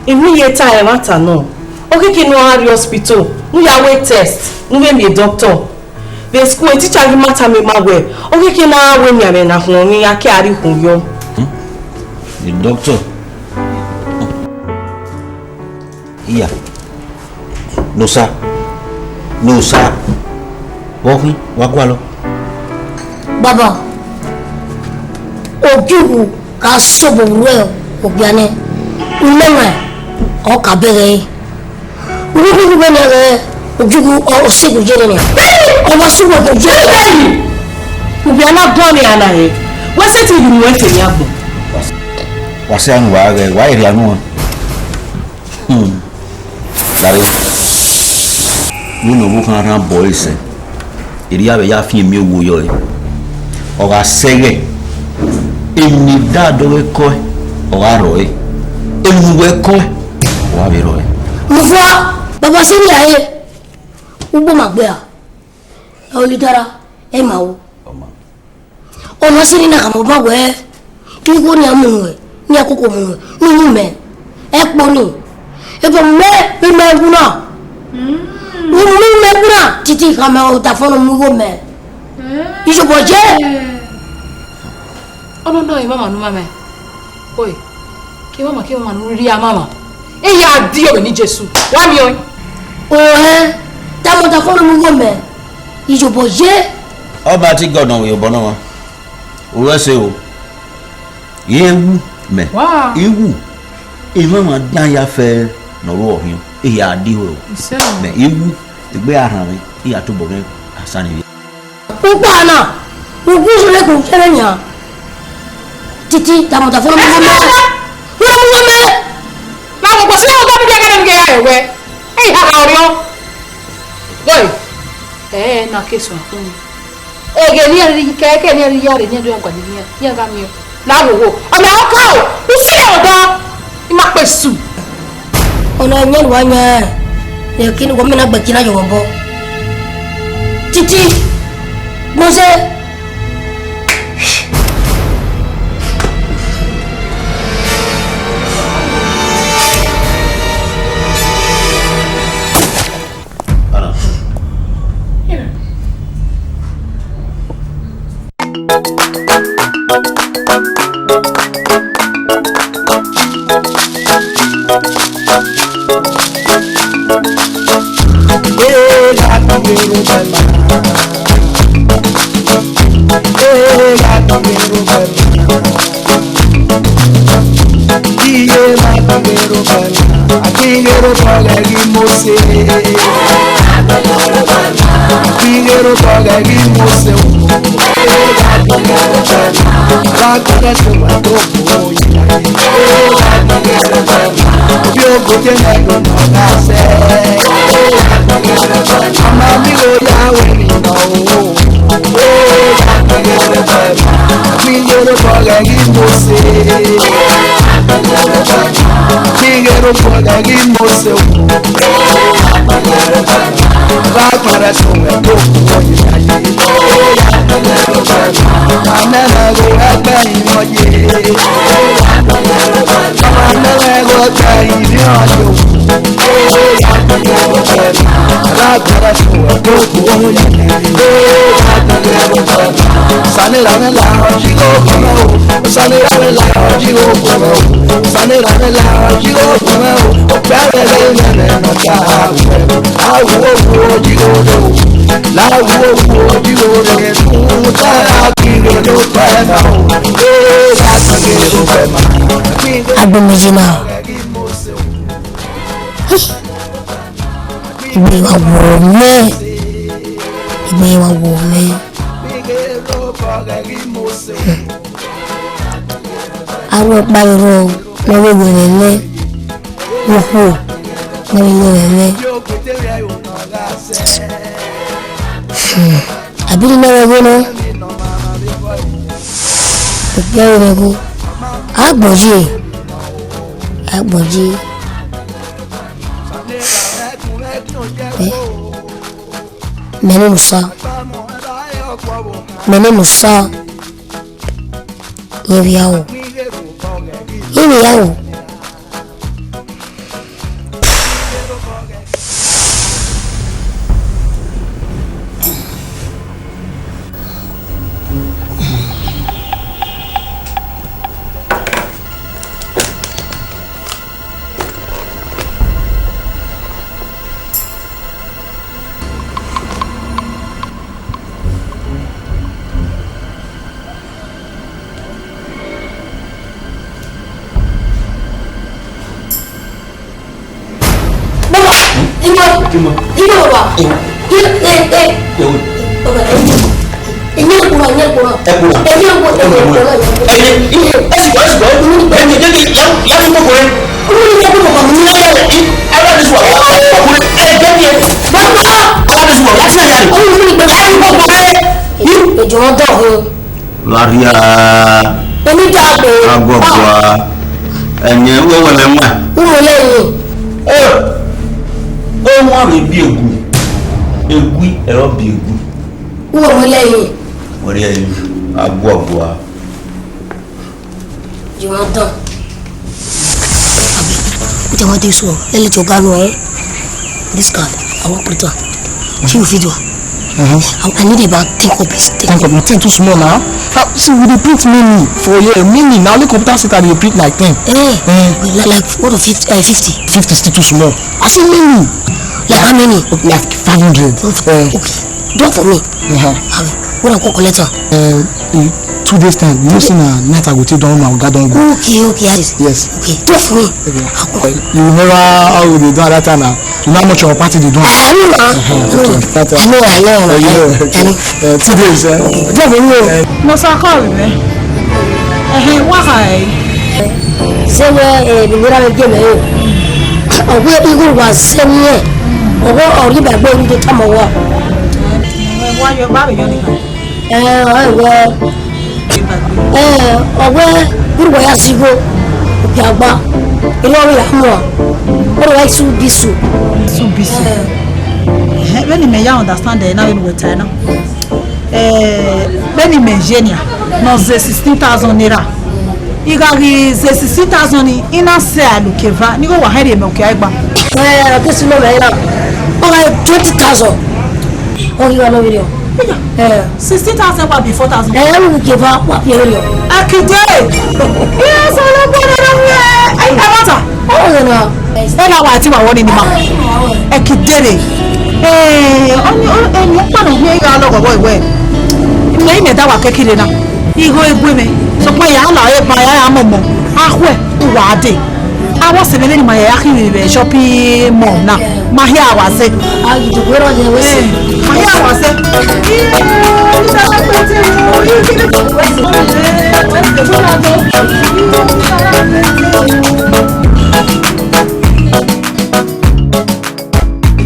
emi ye ta e mata no. O ke ke no ari hospital. Nu ya we test. Nu we me doctor. The school teacher gi mata me ma we. O ke ke na we mi ame na hun mi ya ke ari hun yo. The doctor. Iya. Nusa. Wohi, wagwa lo. Baba. Ojugu ka sobo re obiane. Unema o ka bere. Urugu be na re ojugu o sigu jere ni. O ma sugo to jere ni. Obiana gbon mi ana he. We se ti ru we te ni agbo. Wase anu wa iri anu. Dari. You know who can run boys. Iri abe ya fi mi wo yo e. O ga sege. Emi da do we ko. O ga ro e. Emu we ko. Wa be ro e. Mufwa baba sini aye. Ugbo magbea. Olidara e mawo. Ọmọ sí ní nàkàmọ́ bá wẹ́ kí kó ní amúnú ẹ̀ ní àkókò múnú ẹ̀ nínú mẹ́ ẹ pọ̀ ní ẹ̀fọ́ mímẹ́ ẹ̀kú náà mímẹ́ ẹ̀kú náà títí ìkàmẹ́ ọ̀tà fọ́nà múwó mẹ́ ìṣòbọ̀ jẹ́. ọ̀nà náà yìí mama nu mama oye kí mama nu rí a mama èyí àdí ọ̀bẹ ní Jésù wá mi ọ̀yìn. ọ̀hẹ́ tàmọ̀tà fọ́nà múwó mẹ́ ìṣòbọ̀ jẹ́. ọba tí gọ̀nà òye bọ́ náà owó ẹsẹ̀ o yewu mẹ iwu ìmọ̀ máa dán ya fẹ́ nọ̀rọ̀ ọ̀hìn èyí àdí o mẹ iwu ìgbé àhàn rẹ ìyá tó bọ̀ mẹ́ àsánì rẹ. púpọ̀ àná òkú ìṣẹ̀lẹ̀ kò kẹ́rẹ́ yàn títí tàmọ̀tà fọ́nà múwó mẹ́ wọ́n múwó mẹ́. láwọn kò sí àwọn tó ń bí ẹgbẹ́ nìkẹ́ yà ẹ̀wẹ́ èyí àgbà ọ̀rọ̀ bọ́ì na kéṣù àfúnni. Ege ni ari keke ni ari yare ni do ngwa ni ga mi o lawo wo ọmọ ọkọ o si odo ima pesu ona nyen wa nya e kini wo mena gba kina yo bo titi mo se agbomijina ìgbéyàwó mẹ́ àwọn ìpàrọ̀ lọ́wọ́ ìwẹ̀rẹ̀ mẹ́ wọ́pọ̀ lọ́wọ́ ìwẹ̀rẹ̀ mẹ́ àbílí lọ́wọ́ gbóná ìpẹ́ ìrẹ́gbó àgbọ̀jì mene musa yeviyawo Laria agwagwa enye wewele nwa o nwa re bi egu egui ero bi egui wo mo le yi abu Jonathan Uite mă te so ele jogano this card I want put on few video I need about 10 copies 10 too small now see we dey print many for here many now only computer center dey print like 10 like what of 50 still too small I say many like how many like 500 okay do it for me what I go collect 2 days time you know say na night I go take down my oga don go okay yes okay do it for me you remember how we dey do at that time na you know how much our party dey do I know 2 days do for me no sa call me wa hai se we bingira me game owo igu wa se ni owo ori bagbo ni to mo wa wa yo ba yo ni ọwẹ́ gbúrúgbọ̀ ya sí gbó òkè àgbà ilé ọ̀rọ̀ ìyàmọ̀ ọ̀rọ̀ wa isu bisu when you may understand that now in water now when you may genia no 16,000 naira igari 16,000 ina se alukeva ni go wa here me òkè àgbà kesi no me na ọ̀rọ̀ 20,000 ọ̀rọ̀ wa no video 16,000 wa be 4,000 we give up what you know akide yes all about that I want her na wa ti wa woni ni ma ekidere oni panu mi ya lo gogo iwe mi me da wa kekire na iho egwe me so pe ya na e ba ya momo ahwe wa de awo se me ni ma ya akiri be shopping mall na ma hia wa se ayi to wero de we se ma hia wa se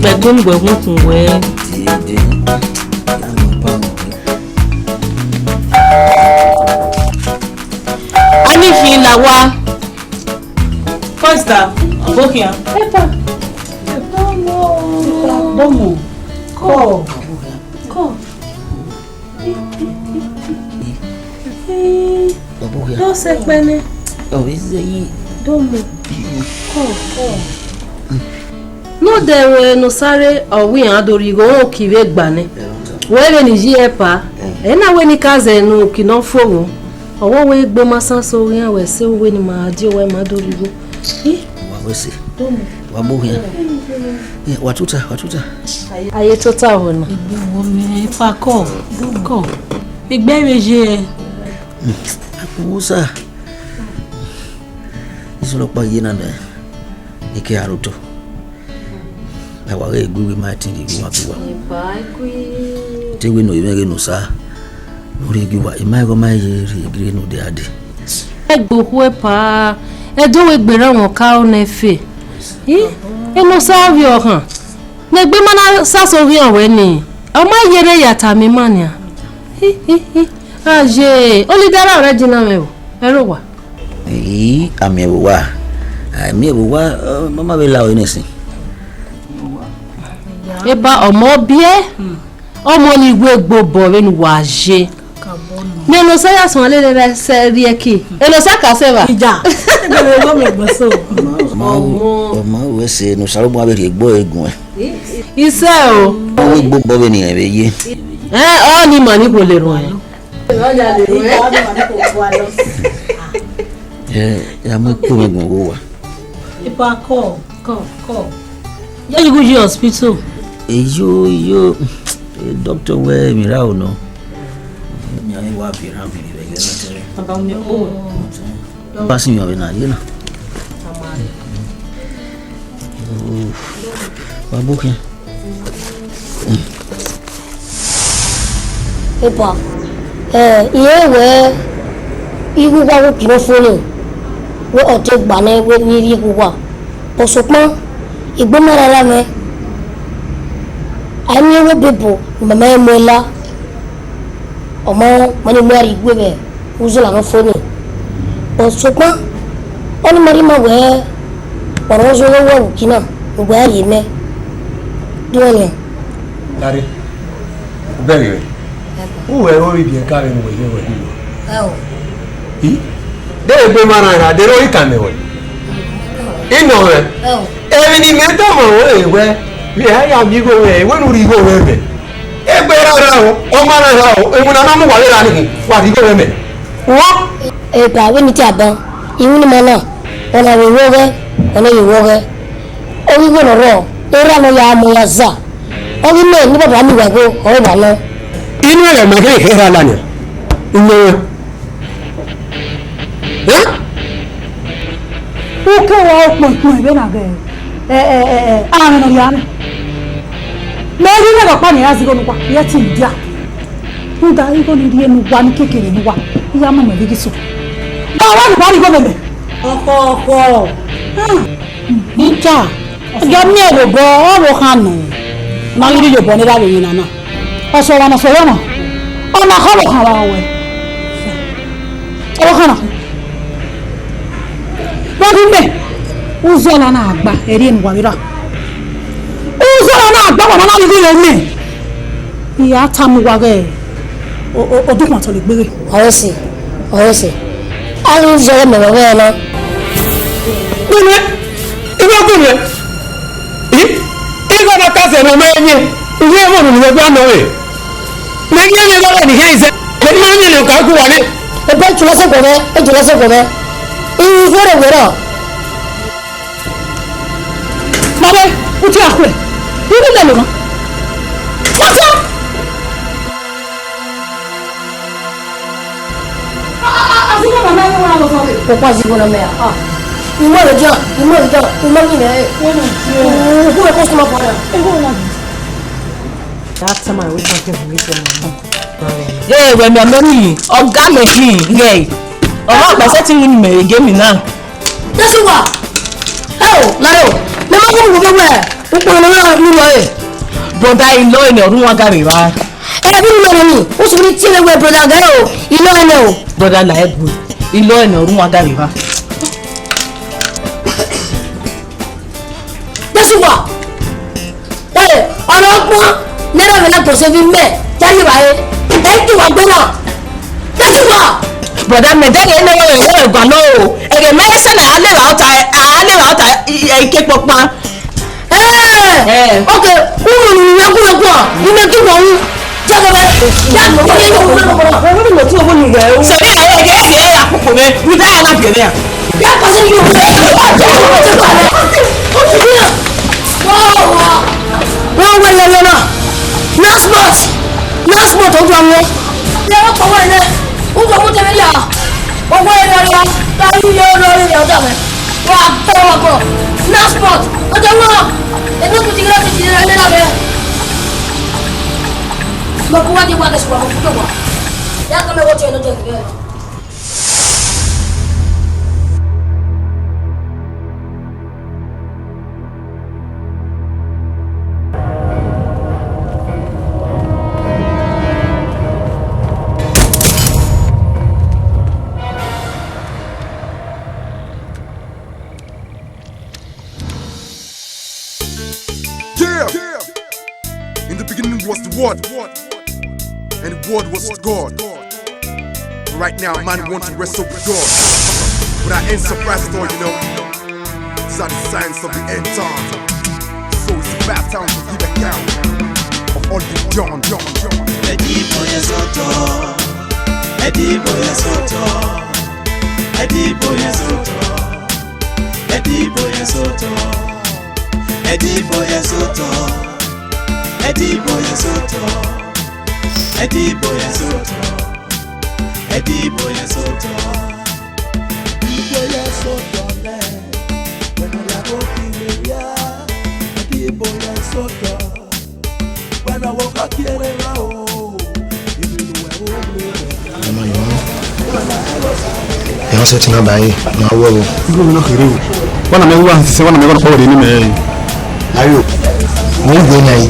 gbẹ̀gbẹ̀ngbẹ̀gún kùn wẹ́. a ní fi là wá. Costa, Bokia. Epa. Domo. Ko. No se pene. Oh, is it? Domo. Ko. No dewe no sare owi adorigo o kiwe gbane. Wewe ni ji epa. Ena we ni kaze no kino fowo. Owo we gbe masan so ri awe se we ni ma di we ma dorigo. Wawese. Wabuhia. Watuta. Aye tota wona. Igbo mi fa ko. Igbereje. Akusa. Isolo pa yina na. Ike aruto. Awa egwe ma tingi gwa tuwa. Tewe no imege no sa. Ori giwa imago ma yeri gre no de ade. Egbo huepa. Edo egbere won ka o nefe. Eno savi ohan. Negbe mana sasori anwe ni. Ọmọ yere yata mi mania. Aje, olidara regina mewo. Ero wa. Amewo wa. Amewo wa mama be la o nisin. Eba ọmọ bie. Ọmọ ni igwe gbobo renu wa je. Neno saya son le se ri eki. Elo saka seva. Ija. Ebe go me gboso. Ọmọ we se no saro mo abere egbo egun e. Ise o. O egbo bo be ni ebe ye. O ni mo ni ko le run e. Ya mo ko me gun wo wa. Ipa ko. Ya you go to hospital. Yo doctor we mi ra o no. Ni ai wa bi ran bi be ge na tere. Baba mi o. Passing your na ye na. Wabuhia. Epa iye we igu wa wo kino foni we o te gba na we ni igu wa osopon igbomara la me ani we bebo mama emela omo mani mo ari gbe be uzula no foni osopon oni mari ma we oro zo wo kina gbe ari me dunya Larry. Very well. Who were already being carrying with you? Oh. They be man, they don't come away. You know it. Oh. Every minute, where we have you go away. When will you go away? If we are oh, man, and when I'm running, what you go away? What? If I win it up, even manner, when I will over, when I will over. Oh, we go to row. They run a yam or za. Oh, we may never run away go over now. You know, I'm a hair alone. You know. O que é o que vem na guerra? Ah, não é nada. Mas ele não vai nem assim como qual. E assim dia. O daí quando ele no guano que ele no guano. E a mamãe diz isso. Não, vai como ele. Oh. Então, já me é bom, hano. Mas ele é bom, ele vai vir na. A sua na sua não. Ona halo we. O hano. Bagumbe uzola na agba eri enwa mira uzola na agba wa na ni le mi iya tamu wa ge odun kan to le gbere Oyese alu zola me we na nene ibo gbe igo na kase no menye iwe mo ni gba no we menye ni lo ni haise le ma ni le ka ku wa ni e be tula se ko be Igoro. Mare, uti akwe. Ibi lelo no. Wata. Asiga mama ni wa lo so be. Ko pa zigo na me ah. Imo le jo, imo ni ne. Ko e customer for ya. That time I was talking to you. Yeah, when me money, oga me hin, yeah. Oh, but setting in me game now. That's what. Oh, Laro. Me ma ko go we. O ko na mi lo e. Brother in law in orun wa gari wa. Bi mi lo ni. O so ni ti le we brother ga o. Ilo ene o. Brother la head good. In law in orun wa gari wa. That's what. Ọ̀rọ̀ ọgbọ́n nẹ́rọ̀ mi láti ọ̀sẹ̀ fi mẹ́ jáde báyé. Ẹ ti wà gbọ́nà. That's what. Brother me dege ene wo e gba no o ege me se na ale wa ota ike popa Okay unu ni ku ni me ki wo jaga be ya ko ni wo mo ti wo ni ge o se ni aye ge se ya kuku me ni da na gele ya ya ko se ni wo le na last month o gba mo le o ko wa ni o ko mo te me ya o ko e lori ya ta ni lori ya da me wa to wa ko last month o de wo e no ku ti gra le la be mo ko wa di wa ke so ko ko wa ya ka me wo che no je ke In the beginning was the Word, and the Word was God. Right now, man wants to wrestle with God, but I ain't surprised at all, you know. These are the signs of the end time. So it's about time to give account of all you've done. Edibo Yesoto, Edibo Yesoto, Edibo Yesoto, Edibo Yesoto, Edibo Yesoto, Edibo Yesoto, Edibo Yesoto, Edibo Yesoto, Edibo Yesoto, when I go to Edibo Yesoto, when I walk up here, Yang saya tengah baik, mahu. Ibu nak kiri. Wana mewa, sisi wana mewa power ini me. Ayo, mau gue nyai.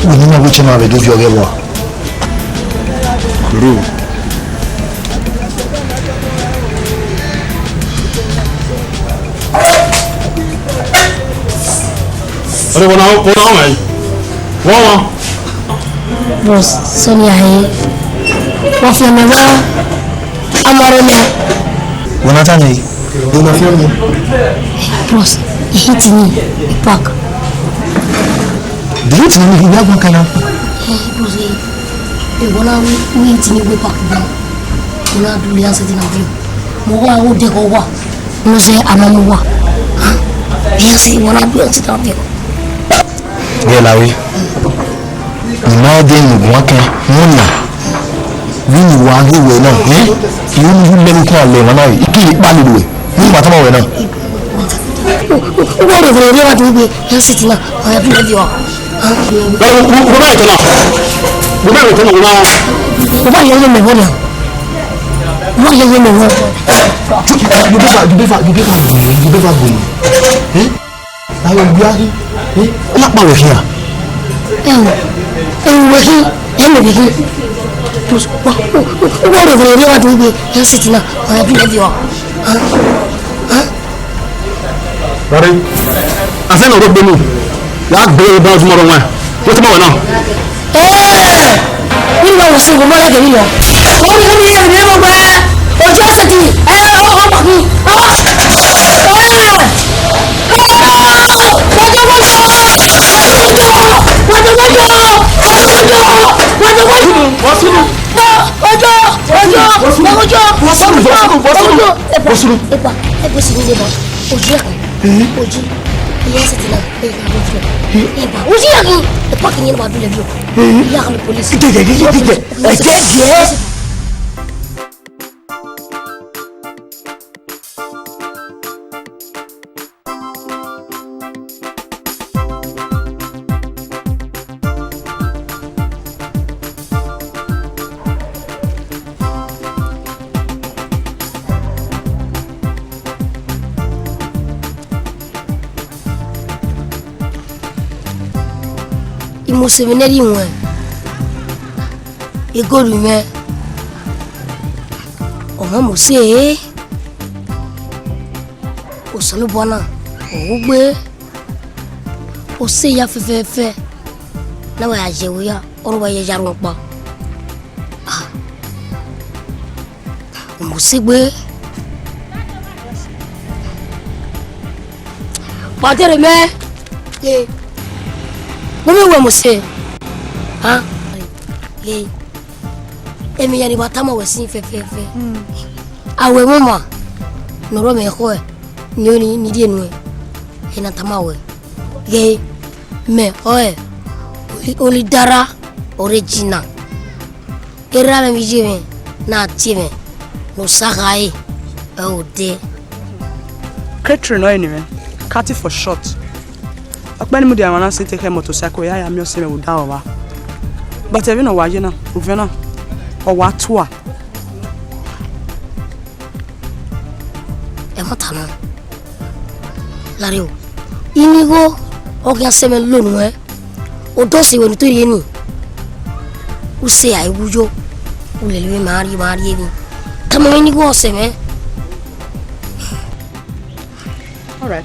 Ini nak gue cuma bedu juga buat. Kiri. Ada wana mai. Wọ́n. Bros, Sonia yìí. Wọ́n fi ọmọ ẹ̀wọ́ amọ̀rẹ́ mi. Wọ́n náà tán yìí. Wọ́n máa fi ọmọ. Bros, èyí ti ní park. Dèyí ti ní ìgbà gbọ́n kan náà. Bros, ìwọ náà wí ti ní ìgbé park gan. Wọ́n náà dúró yá sẹ́tì náà bí. Mo wá ó dẹ́kọ̀ wá. Mo ṣe àmọ́ mo wà. Bí yá sí ìwọ náà bí ọtí náà bí. Gẹ́gẹ́ la wí. Ìmọ̀ ọdẹ ìgbọ̀n kan wọ́n nà. Wíní wa wíwẹ̀ náà. Ìlú ní lẹ́nu kí wọ́n lè wọ́n náà yìí. Kí ìpàlẹ̀ rẹ̀ ní ìgbà tó máa wẹ̀ náà. Wọ́n rẹ̀ fún ẹ̀rọ àti wípé yá sẹ́tì náà ọ̀rẹ́ bí lẹ́bi wa. Mo bá ìtọ́nà. Mo bá ìtọ́nà wọn náà. Mo bá yẹn mẹ̀wọ́ náà. Mo bá yẹn mẹ̀wọ́. Jùbẹ́fà gbòòyìn. Ayọ̀ gbíárí. Ó lápá rẹ̀ fìyà. Ẹ̀wọ̀n wẹ̀ kí ẹ̀mẹ̀ wẹ̀ kí. Wọ́n rẹ̀ fún ẹ̀rọ àti wípé yá sẹ́tì náà ọ̀rẹ́ bí lẹ́bi wa. Rárẹ̀, àfẹ́ náà ló gbé mi. Yà á gbé bá ojúmọ́ ọ̀rọ̀ wọn. Wọ́n ti bá wọn náà. Nínú àwọn ṣe ìgbìmọ̀ láti rí lọ. Wọ́n ní ẹ̀rọ ìrìn ẹ̀rọ gbẹ́ ojú ẹ̀sẹ̀ ti ọ̀pọ̀ mi. Seminary one. You go to me. Oh, Mama say, oh, Salubana, oh, where? Oh, say ya fe. Now I have you, or why you are not. Ah, Musibe. But there, man. Yeah. Mami wa mose ha le emi yani batama wesi fe awe mama noro me ko ni ni die nu ina tamawe ge me oe oli dara original era me vijive na time no sagai o de Catherine no anyway Cathy for short. Akpani mu dia wana se take motorcycle ya mi o se me wo da wa. But even no waje na, ofe na. O wa to a. E mota na. Lario. Inigo o kan se me lonu o do se we to ye ni. O se ai bujo. O le le mari ni. Kama inigo o se me. All right.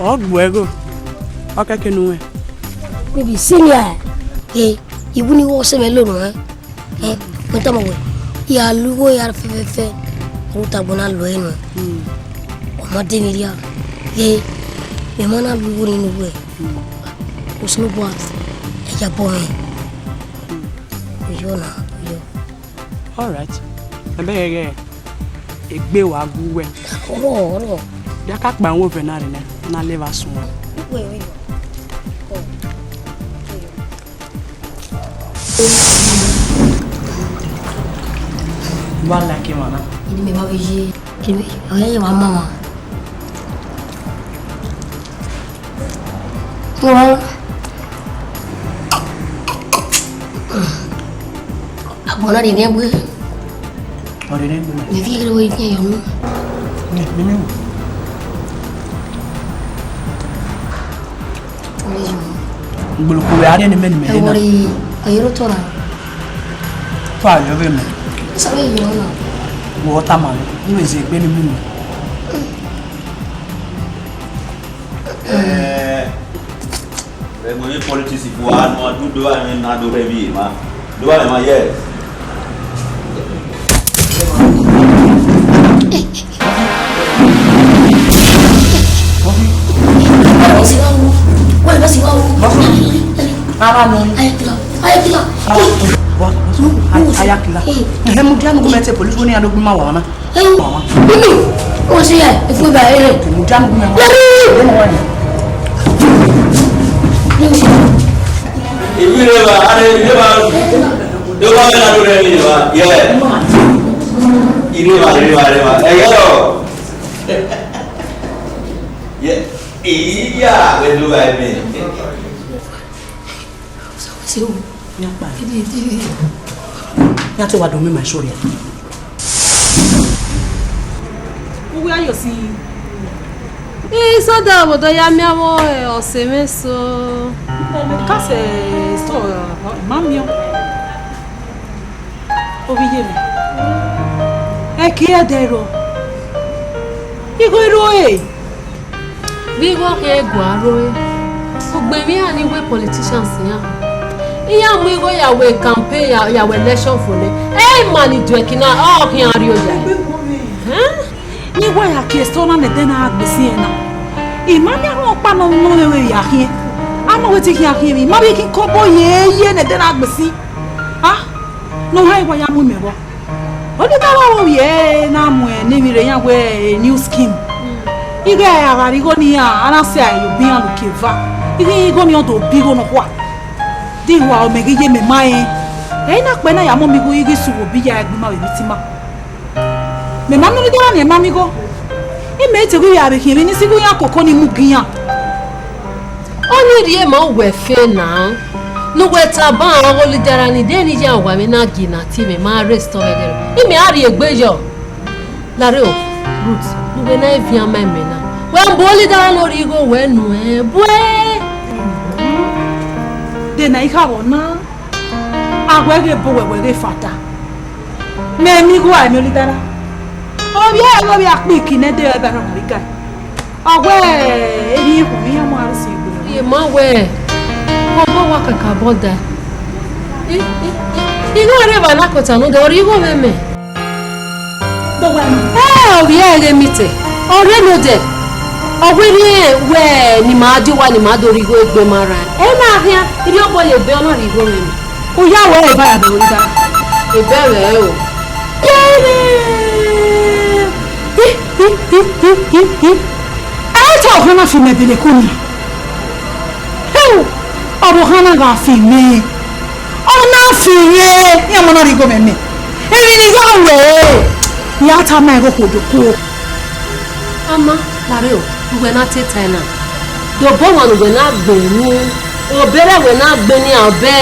Oh, luego. Okay, que no es. Maybe senior. Ibu ni wo se me lonu Contama we. Ya lugo ya fe. Ruta bona lo eno. O ma de miria. Me mana lugo ni no we. O sno boa. E ja boy. Yo. All right. Ebe egbe wa guwe. Oro. Ya ka gba won fe na re na liver sun. We. Wala ke mana. Ini me va veje. Ai mama. Well, abona de ne bu. Ore ne bu. Me vi que lo voy a yo. Ne. Ngulu ku ya ne men me na. Ori ayro tora. Fa yo be me. Sabe yo na. Wo ta ma ni we se gbe ni mu ni. Regole politisi kwa no do ame na do revi ma. Do ame ma yes. Ayakila. Mudianu kumete police woni ado gbuma wa na. O se ya, ifu ba ere. Mudianu gbuma. Ibireba are ibireba. Do ba na do revi ma. Yeah. Ireba. Ayo. Yeah. Iya, wedu ba me. Siu. Nyapa. Yàtọ̀ wà domi my story. Who are you see? So da bodo ya mi awo ose meso. Ka se store mami o. Obiye mi. E ki e dero. Igo ero e. Bigo ke gwaro e. Ogbe mi ani we politicians ya. Iya mu igo ya we campaign ya we election for le. Mani dwekina o ki ari o ya. Ni wa ya ke store na de na agbesi na. Imami awon pa no we ya hin. Ama we ti ya hin mi. Ma bi ki kobo ye na de na agbesi. Ah? No hai wa ya mu me bo. Oni ta wa wo ye na mu e ni mi re yan we new scheme. Ige ya ga ri go ni ya ana se ayo bi an keva. Ige go ni o do bi go no kwa. Di wa o me ge ye me mai. Na pe na ya mo mi go igi suwo bi ya egbe ma we bitima. Me ma no ni dara ni ma mi go. E me te go ya be kimi ni sigo ya koko ni mu giyan. Oni ri e ma we fe na. No we ta ba awon li dara ni de ni ya wa mi na gina ti me ma restore there. E me ari egbe yo. Lare o root. No we na evi am me na. We mbo li dara lori go we nu e bwe. De na ika wona. Agwege bo wewere fata me mi go ai mi olidara obi akpiki ne de ebe na riga agwe eri hu mi ya mo arsi e ma we obo wa kaka boda igo re ba na kota no de ori go meme do wa obi ere mite ore no de ogwe ni we ni ma di wa ni ma do ri go egbe mara e na ahia iri obo le be ona ri go meme o ya wo e ba ya be olidara e bere o Aita ohana fi mebele kuni. Ohana ga fi me. Ona fi ye. Ya mona rigo meme. Ebi ni ga we. Ya ta ma go kodoko. Ama, lare o, we na te tena. Do bo wan we na gbe ni. Obere we na gbe ni abe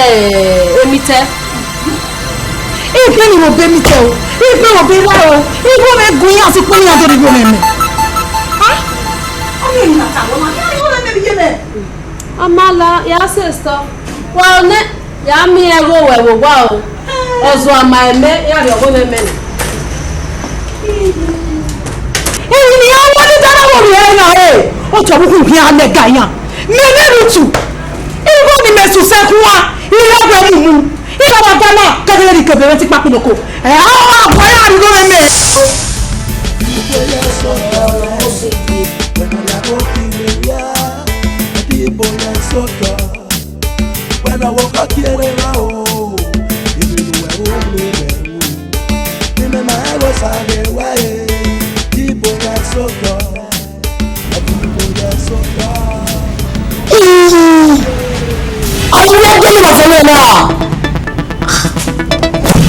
emite. Ipe ni mo be mi te o. Ipe mo be la o. Ipe me gun ya si pe ni atori go meme. Omi na ta wo ma ya go meme bi me. Amala ya sister. Wa ne ya mi ego we wo wa o. Ozo ama eme ya ri ogo meme ni. Ni awon ni dara wo mi na e. O to bu kun ki ane ga yan. Me ne rutu. Igo ni me su se ku wa. Ile gbe mu mu. Ila wa gana kakele ri kebe ti papi loko. Awa boy ari go meme. When I walk out here, oh, even though I won't remember, I was out there, why? People are so good, people are so good. I'm not going to follow now.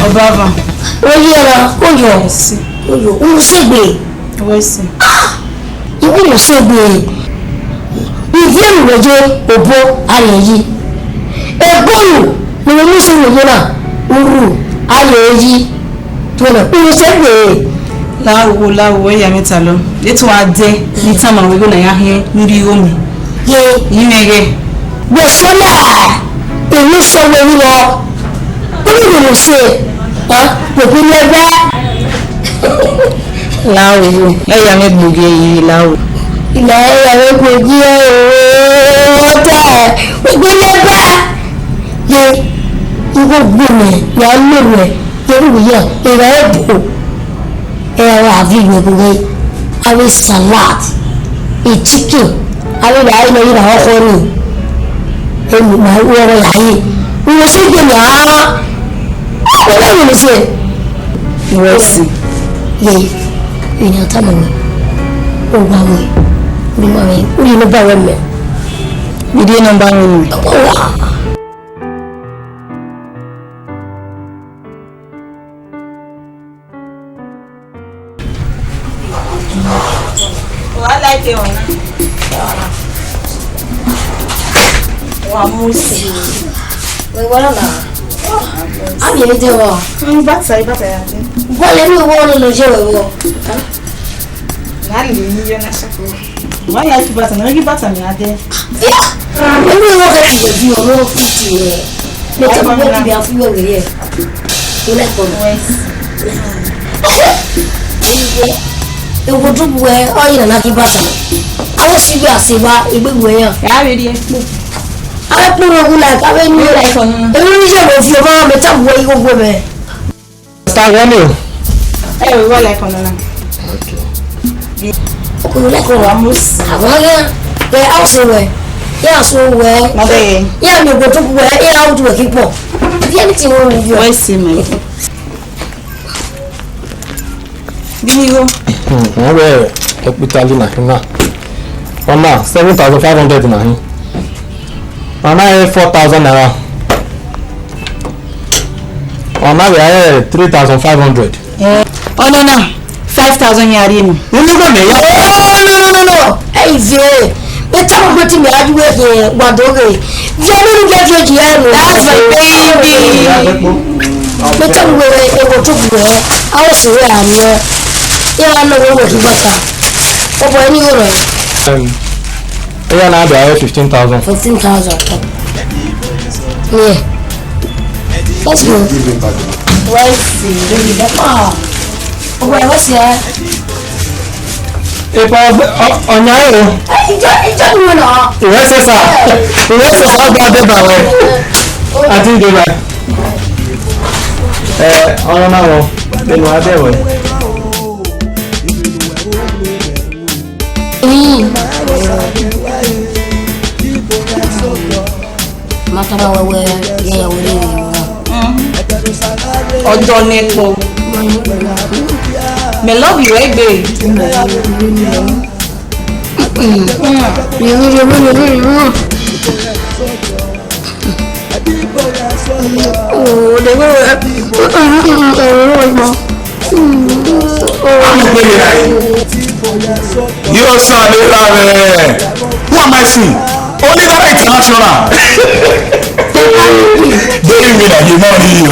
Obava. Oyera, oyo. Oyo, umusegbe. Wesi. Iwo umusegbe. Ivieru weje obo ayeyi. Egboru ni mo se wo na uru ayeyi. Tona umusegbe. Lawo ya meta lo. Letu ade ni tama we go na ya he nri omi. Ye, yimege. Bo sola. Emi so we wo. Uri mo se. Popi lebe. Lawo, ya me gboge yi lawo. ilẹ̀ ẹ̀rọ ìgbòjì ọ̀tẹ̀ ìgbélébà yẹ ikú gbòmẹ̀ yà á lò rẹ̀ yorùbá yẹ ìrẹ̀ ẹ̀bù ẹ̀rọ àfi ìgbòkúgbé àfi salad chicken àfi ìdáyé lọ yìí làwọn kọ́ ni èmi máa ń wọ́rọ̀ yàáyé ìwọ sí gbòmẹ̀ àá ọ̀pọ̀ lẹ́yìn ló ṣe ìrẹsì yẹ èèyàn tá mọ̀ wẹ̀ ó wà wẹ̀ ó wà wẹ̀ ó yẹ ló bá wẹ̀ mẹ́ ìdí ẹ̀ náà bá wẹ̀ mẹ́ ó wà. Like one. Wa musi. We wala na. Abi ni de wa. Ibata ya. Wala ni wo lo je wo. Na le ni yo na shako. Wa ya ki bata na ki bata mi ade. Emi wo ka ti di o lo fiti e. Me ta mo ti bi afu yo gere e. O le ko. Ewo dubu e oyin na ki bata. Awo si bi aseba igbegbo yan. Ya be di e. Awe puro gula ka be ni like on. Ewo ni je mo fi o ba me ta bo yi gbogbo be. Star Wani o. We go like on na. Ko like on amus. Àwọn ye house we. Ya so we. Na be. Ya ni go dubu we ya out we ki po. If anything wrong with you. Why see me? Binigo. Wọ́n wẹ̀ ẹ̀pítálì náà. Ọ̀nà 7,500 náà. Ọ̀nà 4,000 naira. Ọ̀nà wẹ̀ 3,500. Ọ̀nà náà 5,000 yàrá mi. Nígbà mi yá. No. Hey, Vio. Better mo go to me adu we here wadoge. Vio no get you here no. That's my baby. Better mo e go to be here. I was here am. Yeah, no go to better. Obo any oro. Yeah, now they are 15,000. 15,000. Yeah. Let's go. Where's the car? Obo e was here. Epa ọ̀nyá ẹ̀rọ. Ìjọ ni wọn náà. Ìrẹsẹ̀ sá ọgbà débà rẹ̀ àti ìdèbà. Ọ̀rọ̀ náà wọ̀ nínú adẹ́wẹ̀. Mátàbà wẹ̀wẹ̀ yẹ̀yẹ̀ wẹ̀rẹ̀ yẹ̀wẹ̀. Ọjọ́ nẹ́pọ̀. Me love you egbe. Oh, they go. Your son is who am I seeing? Only that international. Don't even that you know you.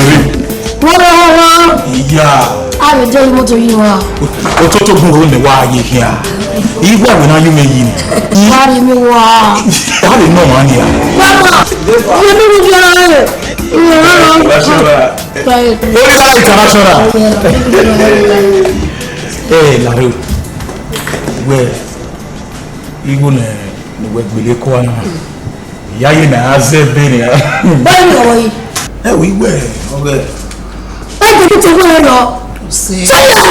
Yeah. I will tell you what you are. Ototo gun le wa ye here. Igba we na you me yi ni. Why me wa? How dey know man here? Mama. You do it your Only that international. Eh, Larry. Where Igbo ne we gbele ko na. Ya ye na azebe ni. Báyìí ni ọ̀rọ̀ yìí. Eh, we were. Okay. Báyìí ni ti wọ́n lọ. Sọ́yà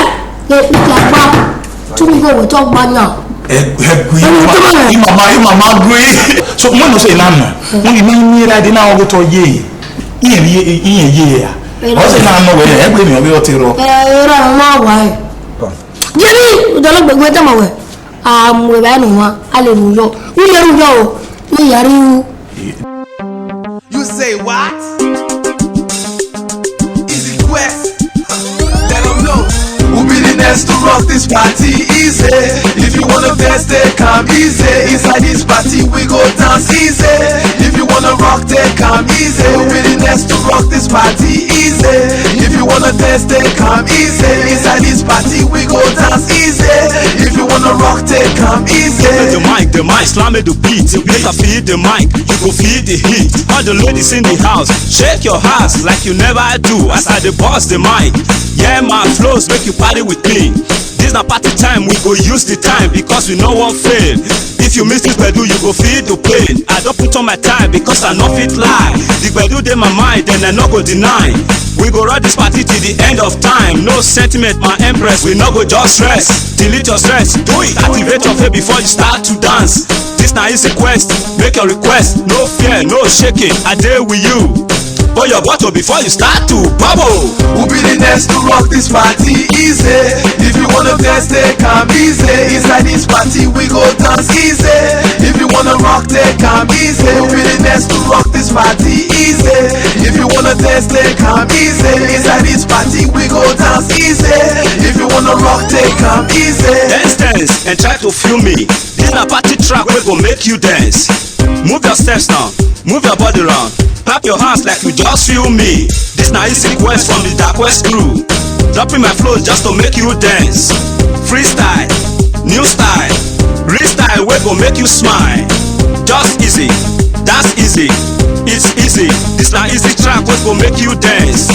lè ìjàpá tún ní ìwé tó gbá náà. Mama agree. So when you say nana, when you mean like the now go to ye. Ye. I say nana we e gbe mi o bi o ti ro. Era ma wa e. Jeri do lo gbegbe ta ma we. Amu ba nu wa, ale nu yo. Ni le ru yo o. Ni yari u. You say what? Easy quest. Let them know. Who be the next to rock this party easy? If you wanna dance, they come easy. Inside this party, we go dance easy. If you wanna rock, they come easy. Who be the next to rock this party easy? If you wanna dance, they come easy. Inside this party, we go dance easy. If you wanna rock, they come easy. The mic, slam it the beat. Make her feel the mic, you go feel the heat. All the ladies in the house, shake your ass like you never do. As I the boss the mic, yeah, my flows make you party with me. This na party time, we go use the time because we no wan fail. If you miss this gbedu, you go feel the pain. I don put on my time because I no fit lie. The gbedu dey my mind, and I no go deny. We go run this party till the end of time. No sentiment, my empress. We no go just stress. Delete your stress. Do it. Activate your faith before you start to dance. This na easy quest. Make your request. No fear, no shaking. I dey with you. Pour your bottle before you start to bubble. Who be the next to rock this party easy? If you wanna dance, they come easy. Inside this party, we go dance easy. If you wanna rock, they come easy. Who be the next to rock this party easy? If you wanna dance, they come easy. Inside this party, we go dance easy. If you wanna rock, they come easy. Dance and try to feel me. This na party track we go make you dance. Move your steps now, move your body round. Clap your hands like you just feel me. This na easy quest from the Dark West crew. Dropping my flow just to make you dance. Freestyle, new style, real style we go make you smile. Just easy, that's easy, it's easy. This na easy track we go make you dance.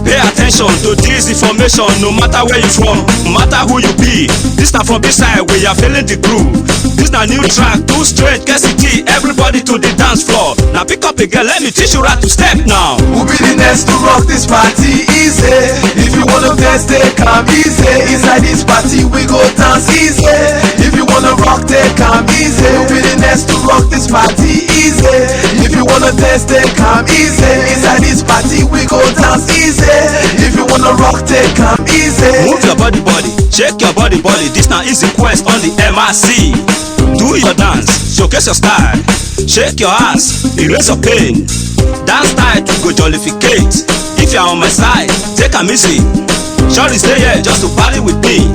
Pay attention to this information, no matter where you from, no matter who you be. This na from this side where you are feeling the groove. This na new track, too straight, KCT, everybody to the dance floor. Now pick up a girl, let me teach you how to step now. Who be the next to rock this party easy? If you wanna dance, they come easy. Inside this party, we go dance easy. If you wanna rock, they come easy. Who be the next to rock this party easy? If you wanna dance, they come easy. Inside this party, we go dance easy. If you wanna rock, take come easy. Move your body, shake your body. This na easy quest on the MRC. Do your dance, showcase your style. Shake your ass, erase your pain. Dance style to go jollificate. If you're on my side, take a easy. Sure stay here just to party with me.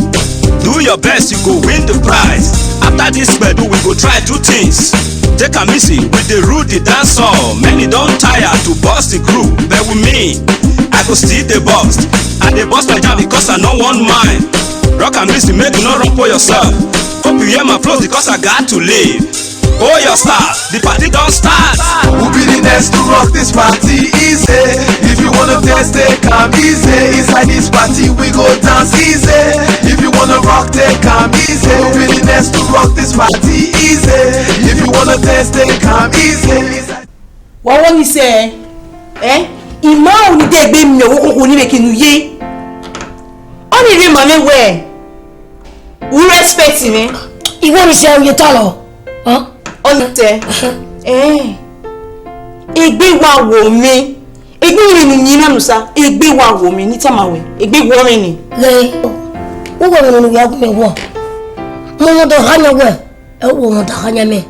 Do your best, you go win the prize. After this gbedu, we go try two things. Take a easy with the Rudy dance hall. Many don't tire to bust the crew, but with me I go still the bust. I dey bust my jam because I no want mine. Rock and music make you no run for yourself. Hope you hear my flow because I got to live. Oh your star, the party don't start. Who be the next to rock this party easy? If you wanna dance, they come easy. Inside this party, we go dance easy. If you wanna rock, they come easy. Who be the next to rock this party easy? If you wanna dance, they come easy. What want you say? Ìmọ̀ òní dé gbé mi owó kòkò ní mẹ́kìnnú yé. Ó ní rí màmí wẹ̀. Who respect me? Ìwọ ni ṣe oye tọ́ lọ. Ó ní tẹ. Ègbé wa wò mí. Ègbé mi ni yín náà sá. Ègbé wa wò mí ní tàmáwẹ̀. Ègbé wọ́ mi ni. Rẹ̀ ó wọ̀ mi nínú ìyá gómìnà wọ̀. Mo mọ̀ tó hányà wẹ̀. Ẹ wò mọ̀ tó hányà mẹ́.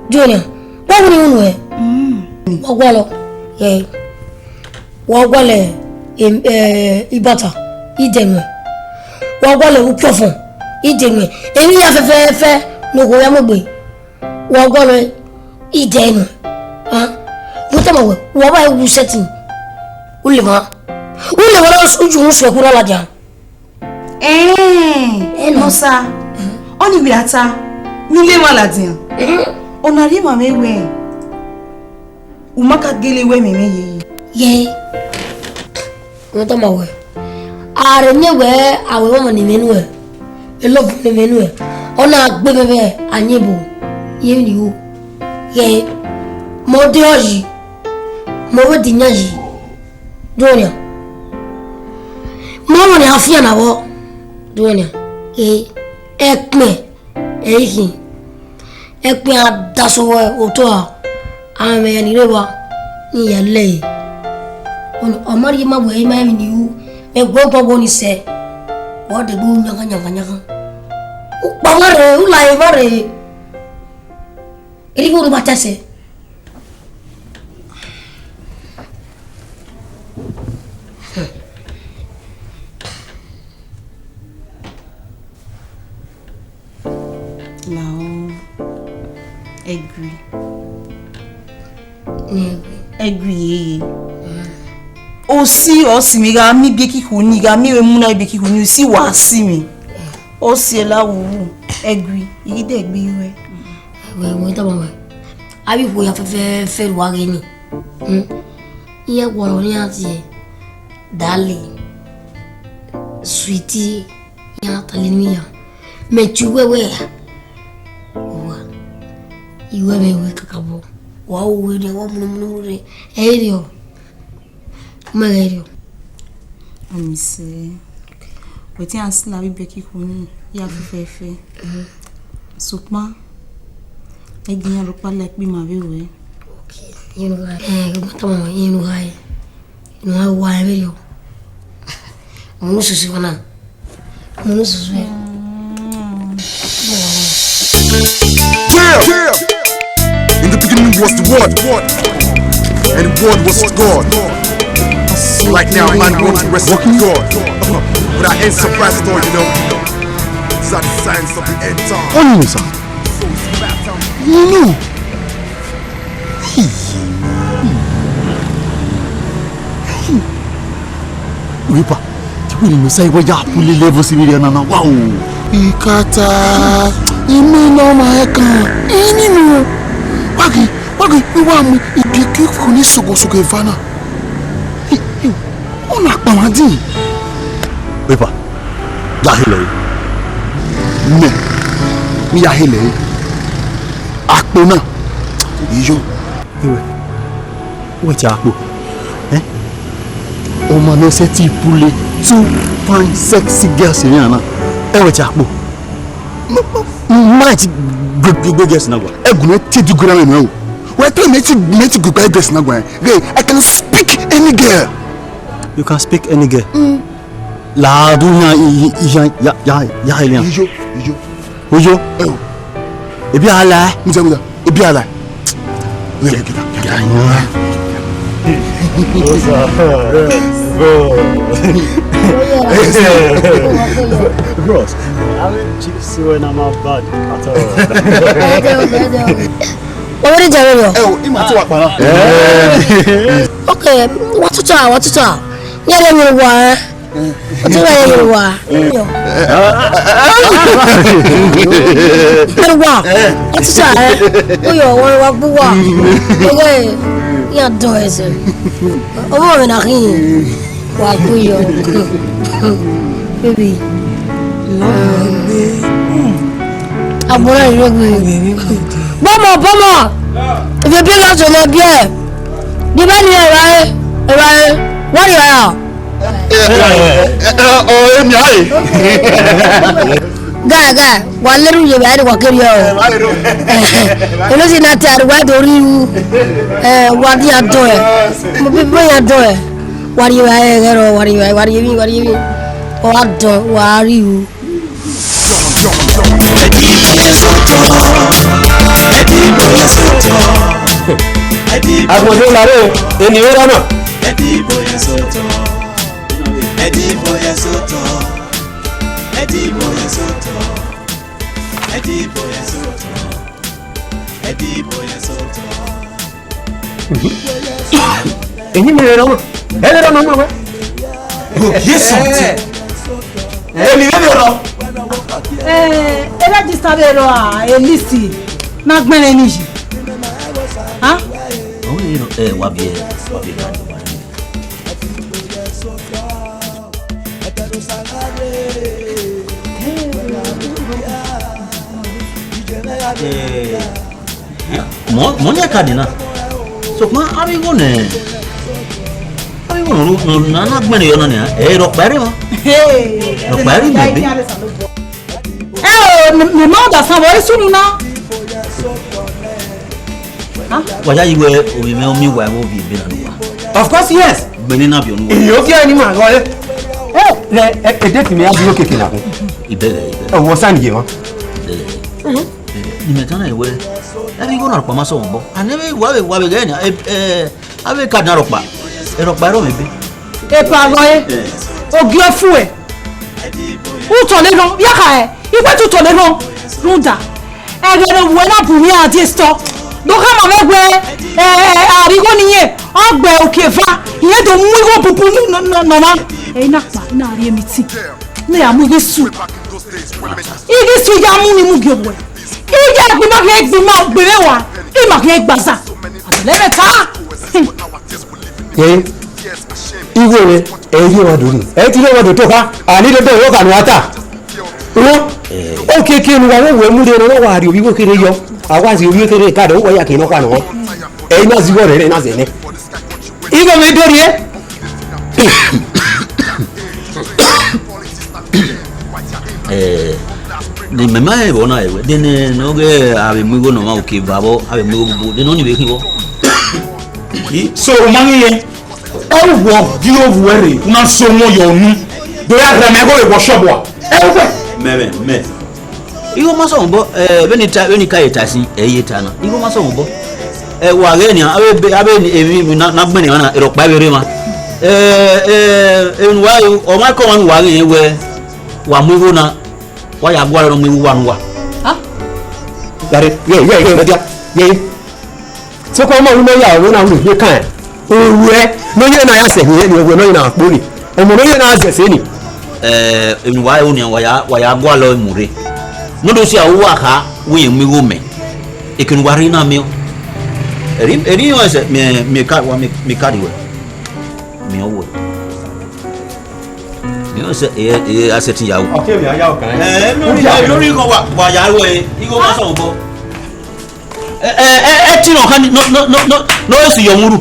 Junior, wọ́n wù ní nínú ẹ̀. Wọ́n gbọ́ lọ. Wọ́n gbọ́lẹ̀ ìbàtà ìdẹ̀mẹ̀ wọ́n gbọ́lẹ̀ òkúọ̀fọ̀n ìdẹ̀mẹ̀ èmi yà fẹ́fẹ́fẹ́ lóko ya mọ̀ gbé wọ́n gbọ́lẹ̀ ìdẹ̀nu wọ́n tẹ̀ mọ̀ wẹ̀ wọ́n bá ewu sẹ́tì ó lè wọ́n lọ́wọ́ ojú ń sọ ẹ̀kú lọ́la jà. Musa ọ ní ìwé ata nílé wà ládìyàn ọ̀nà rí màmá ewé umaka gele we meme ye wọ́n tọ́ ma wẹ̀ ààrẹ ní ẹ̀wẹ̀ àwẹ̀ wọ́n mọ̀ ní mẹ́nu ẹ̀ ẹlọ́bù ní mẹ́nu ẹ̀ ọ̀nà agbẹ́bẹ̀bẹ̀ ànyẹ́bù yé ni o ye mọ̀ dé ọ̀yì mọ̀ wẹ́ dìnyà yìí dúnìà mọ̀ wọ́n ní àfihàn àwọ̀ dúnìà ẹ̀pẹ̀ ẹ̀yìn ẹ̀pẹ̀ àdásọ̀wọ̀ òtó à àwọn ẹ̀yà nílé wa ní ìyàlẹ́ yìí ọmọdé yìí máa wẹ̀ ẹ́ máa ń ní ìhú ẹgbẹ́ gbọ́gbọ́ ní sẹ́ wọ́n dẹ̀ gbó nyàkányàkányàká ó pa wọ́n rẹ̀ ó láyé wọ́n rẹ̀ èyí kò tó bá tẹ̀sẹ̀. Agree. O si o si mi ga mi bi kiku ni ga mi we mu na bi kiku ni si wa si mi. O si la wo agree. Yi de gbe we. We ta mama. Abi wo ya fe wa re ni. Iye wo ni ati darling. Sweetie. Ya talimia. Mechuwe we. Wa. Iwe mewe kakabo. Wa uwe de wa munumure. Erio. Magario. Amise. Wetin asla bi beki kuni ya fefefe. Sukma. Eginya ro pa lek bi ma wewe. Okay. Yinu ga. Gutama yinu ga. Yinu ga wa erio. Munu susu wana. Munu susu. Yeah. In the beginning was the Word, and the Word was God. Right now, man wants to rest with God. But I ain't surprised at all, you know. These are the signs of the end time. Oh, no, sir. No. Wipa, tikuli mesai waja puli level sibiri na wow. Ikata imino maeka inino. Wagi iwa mu ibiki kuni sogo evana. Ona pamadi. Wipa. Yahile. Mi yahile. Akpona. Ijo. Iwe ti akpo. On m'a laissé poulet 2 fine sexy girls in yana. Ewe chakbo. Might good girls na gwa. Egune ti du gura me. We tell me to good girls na gwa. I can speak any girl. You can speak any girl. La dunya ya Elian. Ojo. Ebi ala. Muza. Ebi ala. Bros, I mean, chips when I'm not bad at all. What did you do? Oh, you must work, man. Okay, what to talk? Yeah, let me go. What do I do? What to talk? Oh, you want to okay. Ya dois. Omo me na rin. Wa kuyo. Baby. Abora iregbe. Bomo. If you bring out your beer. Di ba ni era. What you are? Oh, emi ai. Ga, wa leru ye ba wa keri o. Elo si na ti arwa do ri u. Wa di ado e. Mo bi bo ya do e. Wa ri wa e gero, wa ri mi. O ado wa ri u. Agbodo lare eni wera na. Eni mi wera na. Wera na ma. Yes something. Eni wera. Ela disave lo a elisi na gbere ni ji. Ha? Oh, you know, wabi gani. Monya kadina. So ma abigo no na gbere yo na ne. Ro pare mo. Ro pare bebe. Me ma da san wo sunu na. Waja iwe omi omi wa wo bi be na no. Of course yes. Gbeni na bi onu. Yo ki ani ma gole. Le edeti mi abi oke kina ko. Ibele. Wo san ye won. Ni metana iwe. Ebi go na pa ma so won bo. Anebe wa be gani abe ka na ropa. Ropa ro me be. E pa goye. Ogi ofu e. U to le no ya ka e. Ipe tu to le no. Runda. Egere wo na bu mi ati sto. Do ka ma megwe arigo niye. Ogbe okefa. Iye do mu igo pupu no ma. E na pa na ri emiti. Na ya mu Yesu. Igi su ya mu ni mu gyobo. Ija gbe ma ke gbe ma gbere wa. I ma ke gbaza. Atlebe ta. Iwo re eyi wa dori. E ti le wa do to pa. Ani de do yo kanu ata. o keke nu wa wo mu de no wa ri obi wo kere yo awa si obi kere ka de wo ya ke no kwa no e na zi wo re na ze ne igo me dori ni mema e bona ewe dene no ge ave mugo no ma o ke babo ave mugo bu de no ni be ki wo so o mangi ye o wo di o were na so mo yo nu do ya re me go e wo shop wa me igo ma so mbo beni ka eta sin e yeta na igo ma so mbo wa ge ni abe ni na gbeni na ero pa bere ma en wa o ma ko wan wa ge we wa mugo na wa ya gwa ro mu wa nwa ha dare ye media ye so ko mo mo ya wo na wo gbe kan o we no ye na ya se ni ni wo no na po ni o mo no ye na se se ni en wa o ni wa ya gwa lo mure no do si awu aka wo ye mu go me e kin wa ri na me eri yo se me ka wa me ka diwe me owo mi se asset yawo okay mi ayawo kan lórí ko wa yawo igo ma so bo ti no kan no si yo muru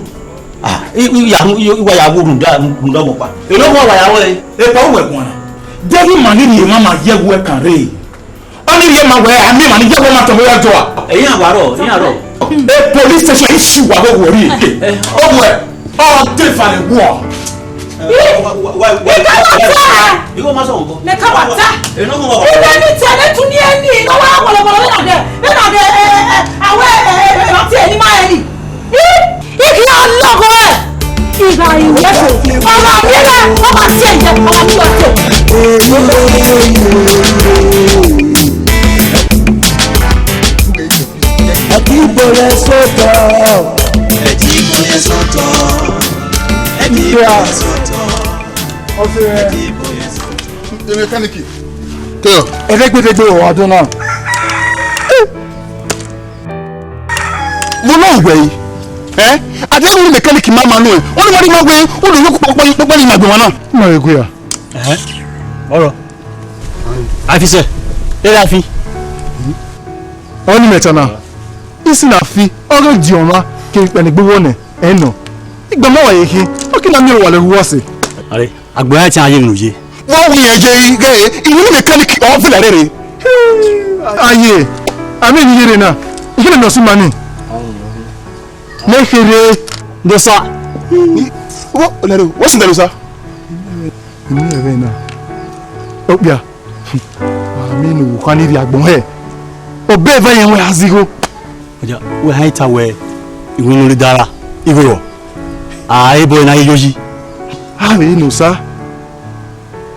wa ya wuru da mo pa e lo mo wa yawo e pa we kon na devi mani ni mama ye we kan re oni ye ma we ami mani ye we ma to mo ya jo a eyin awaro e police station issue wa go wori e o we o te fa le wo Igo ma so ngo. Ne ka wata. E no mo wa. Ibe ni tele tu ni eni no wa bolo na de awe ma ti eni ma eni. Iki ya logo e. Iga iwe so. Mama mi la o ma ti eje o ma ti o te. Equipo de soto. Mẹkáníìkì. ẹlẹgbẹdẹgbẹ ọdún náà. mo náà wẹ̀ yìí àdéhùn ní mẹkáníìkì máa nù ẹ̀ wọ́n ní wọ́n ní máa gbé olùyókù pọ́pọ́ ní ìgbàgbọ́ wọn náà. mo rẹ̀ gbé ya. ọ̀rọ̀ àfisẹ́ lẹ́yìn àfi. ọ ní mẹ́ta náà isi na fi ọrụ dị ọma ka ikpeni gbogbo ne eno igba mawa yake oki na mmiri wale ruwasi are agba ya ti aye nuje wọ́n wù yẹn jẹ́ gẹ́ ìwé ní mẹkáníìkì ọ̀ fìlà rẹ̀ rẹ̀. aye àmì ìyẹrẹ náà ìyẹrẹ náà sí mani n'ekere ndosa wọ́n sì dẹ̀rù sa. ìmú ẹ̀rẹ́ náà ọ̀pìà àmì ìnùwò kan níbi àgbọ̀n ẹ̀ ọbẹ̀ ẹ̀fẹ̀ yẹn wọ́n azigo. ọjà wọ́n hàn ìta wẹ̀ ìwé lórí dára ìwúrọ̀ ààyè bọ̀ iná yíyọ́yí. àmì ìnùsá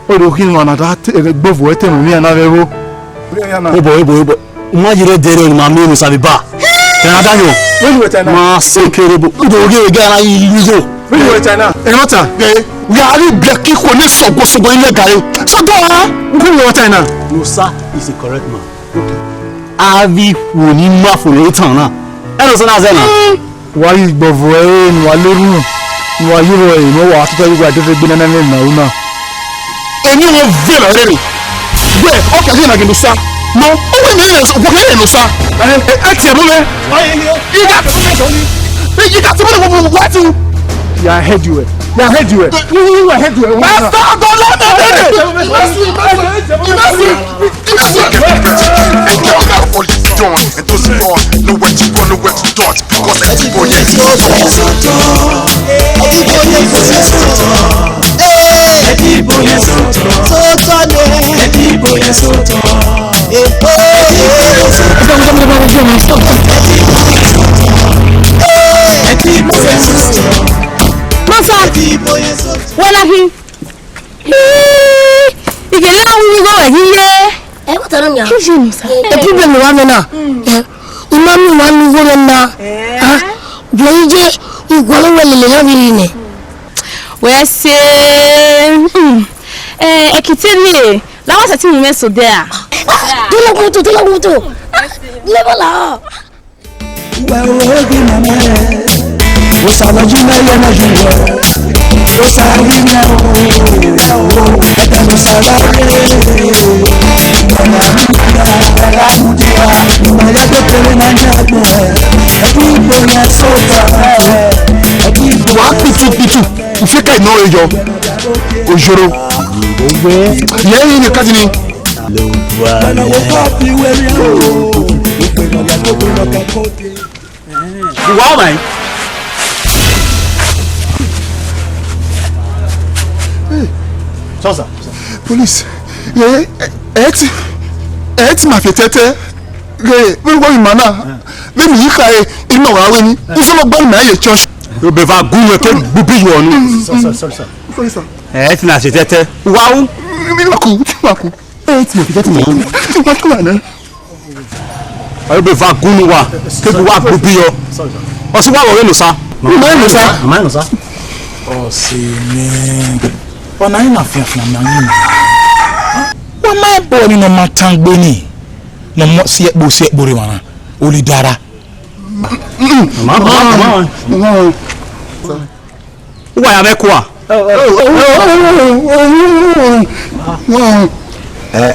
ọ̀rọ̀ kí ni wọn àdá gbọ́fọ̀ ẹ̀ tẹ̀mọ̀ ní ànáfẹ́rọ́. ebo mmajire dere ni mami ni sabiba kana danyo ma sekerebo doge gara yiyo enota yari blaki ko ne sogo ile gare so do ha ngwe wata na Musa is a correct man avi woni ma fo le tan na eno so na ze na wa yi gbọ́fọ̀ ẹ̀ ni wa leru ni wa yiro ẹ̀ mo wa tuta yigba defe gbe na na una eni wo vela rere we o ka se na gelu sa no o we me so ko ke no sa e ti e mo me you got to me what you ya head you you head you master don't let me and those who know where to go, know where to dodge, because everybody is Wallahi. Igele awu go ehiye. E ko tanu nya. Kiji ni sa. E problem wa me na. Imam wa nu go na. Ha. Joije igolo wele le bi ni. We say ekitele. La wa sati mu me so there. Tolo kuto. Lebo la. Wa ogi mama. Wo salaji na ya na juwa. Rosalina, esta no sabe. Wàá pìtù ìfẹ́kẹ̀ iná ẹyọ òṣòro yẹ́n yìí ní kájí ni. Ìwà ọ̀mà yìí. Sọ́sà. Police ẹ ti máa fi tẹ́tẹ́ wíwọ́ ìmọ̀ náà lẹ́nu yìí ká iná wàá wé ní ìfọwọ́ gbọ́dọ̀ náà yẹ church. O bẹ fa gun yẹ kẹ gbúbí yọ ọnu. Ẹ ti na ṣe tẹ́tẹ́. Wàá. Mi ma kú ẹ ti máa fi tẹ́tẹ́ mọ̀ ọ́n wá tó wà náà. Ẹ bẹ fa gun wa kébi wa gbúbí yọ. Ọsí wà wọ̀rẹ́ nù sá. Màmá yẹn nù sá. Ọ̀sẹ̀ ní ọ̀nà yìí náà fìyàfìyà náà yìí nà. Wọ́n máa bọ̀ nínú ọmọ tán gbé ní ọmọ sí ẹ̀kpọ̀ rẹ̀ wọn ò lè dára. Wà yà bẹ kú wa.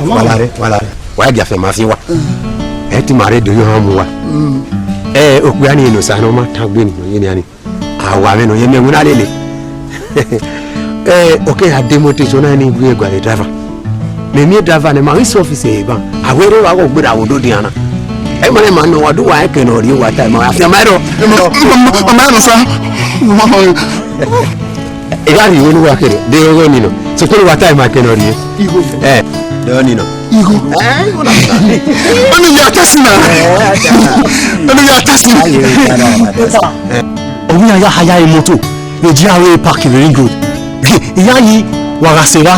Wàlàrẹ̀ wàá di àfẹ́ máa fi wa ẹ ti màá rẹ̀ dòyún hàn mú wa òkú yà ni ìnù sàn ọmọ tán gbé ní yẹn ni yà ni àwa mẹ́nu yẹn mẹ́mu náà lélẹ̀ ok àdèmọ́tò ìṣọ́nà ni ìgbé ẹgbàá driver mẹ́mí driver ni màá ń sọ ọ́fíìsì yìí bàn àwọn eré wa kò gbéra àwọn òdòdó yàrá ẹ mọ̀ ní màá nọ wà dùn wà ẹ̀ kẹ́ nọ̀ rí wà tá ẹ̀ mọ̀ àfihàn máa dọ̀. Màmá yẹn nù sá. ìyá rí ìwé olúwa kéré dé owó nínú sọkúrò wà tá ẹ̀ máa kẹ́ nọ̀ rí ẹ dẹ́wọ́ nínú. Ihu. Onu ya tẹ́sí náà. Onu ya tẹ́sí. Òun yà haya yìí mọ́tò lè jí àwọn park ring road. Ìyá yìí wàrà sèrà.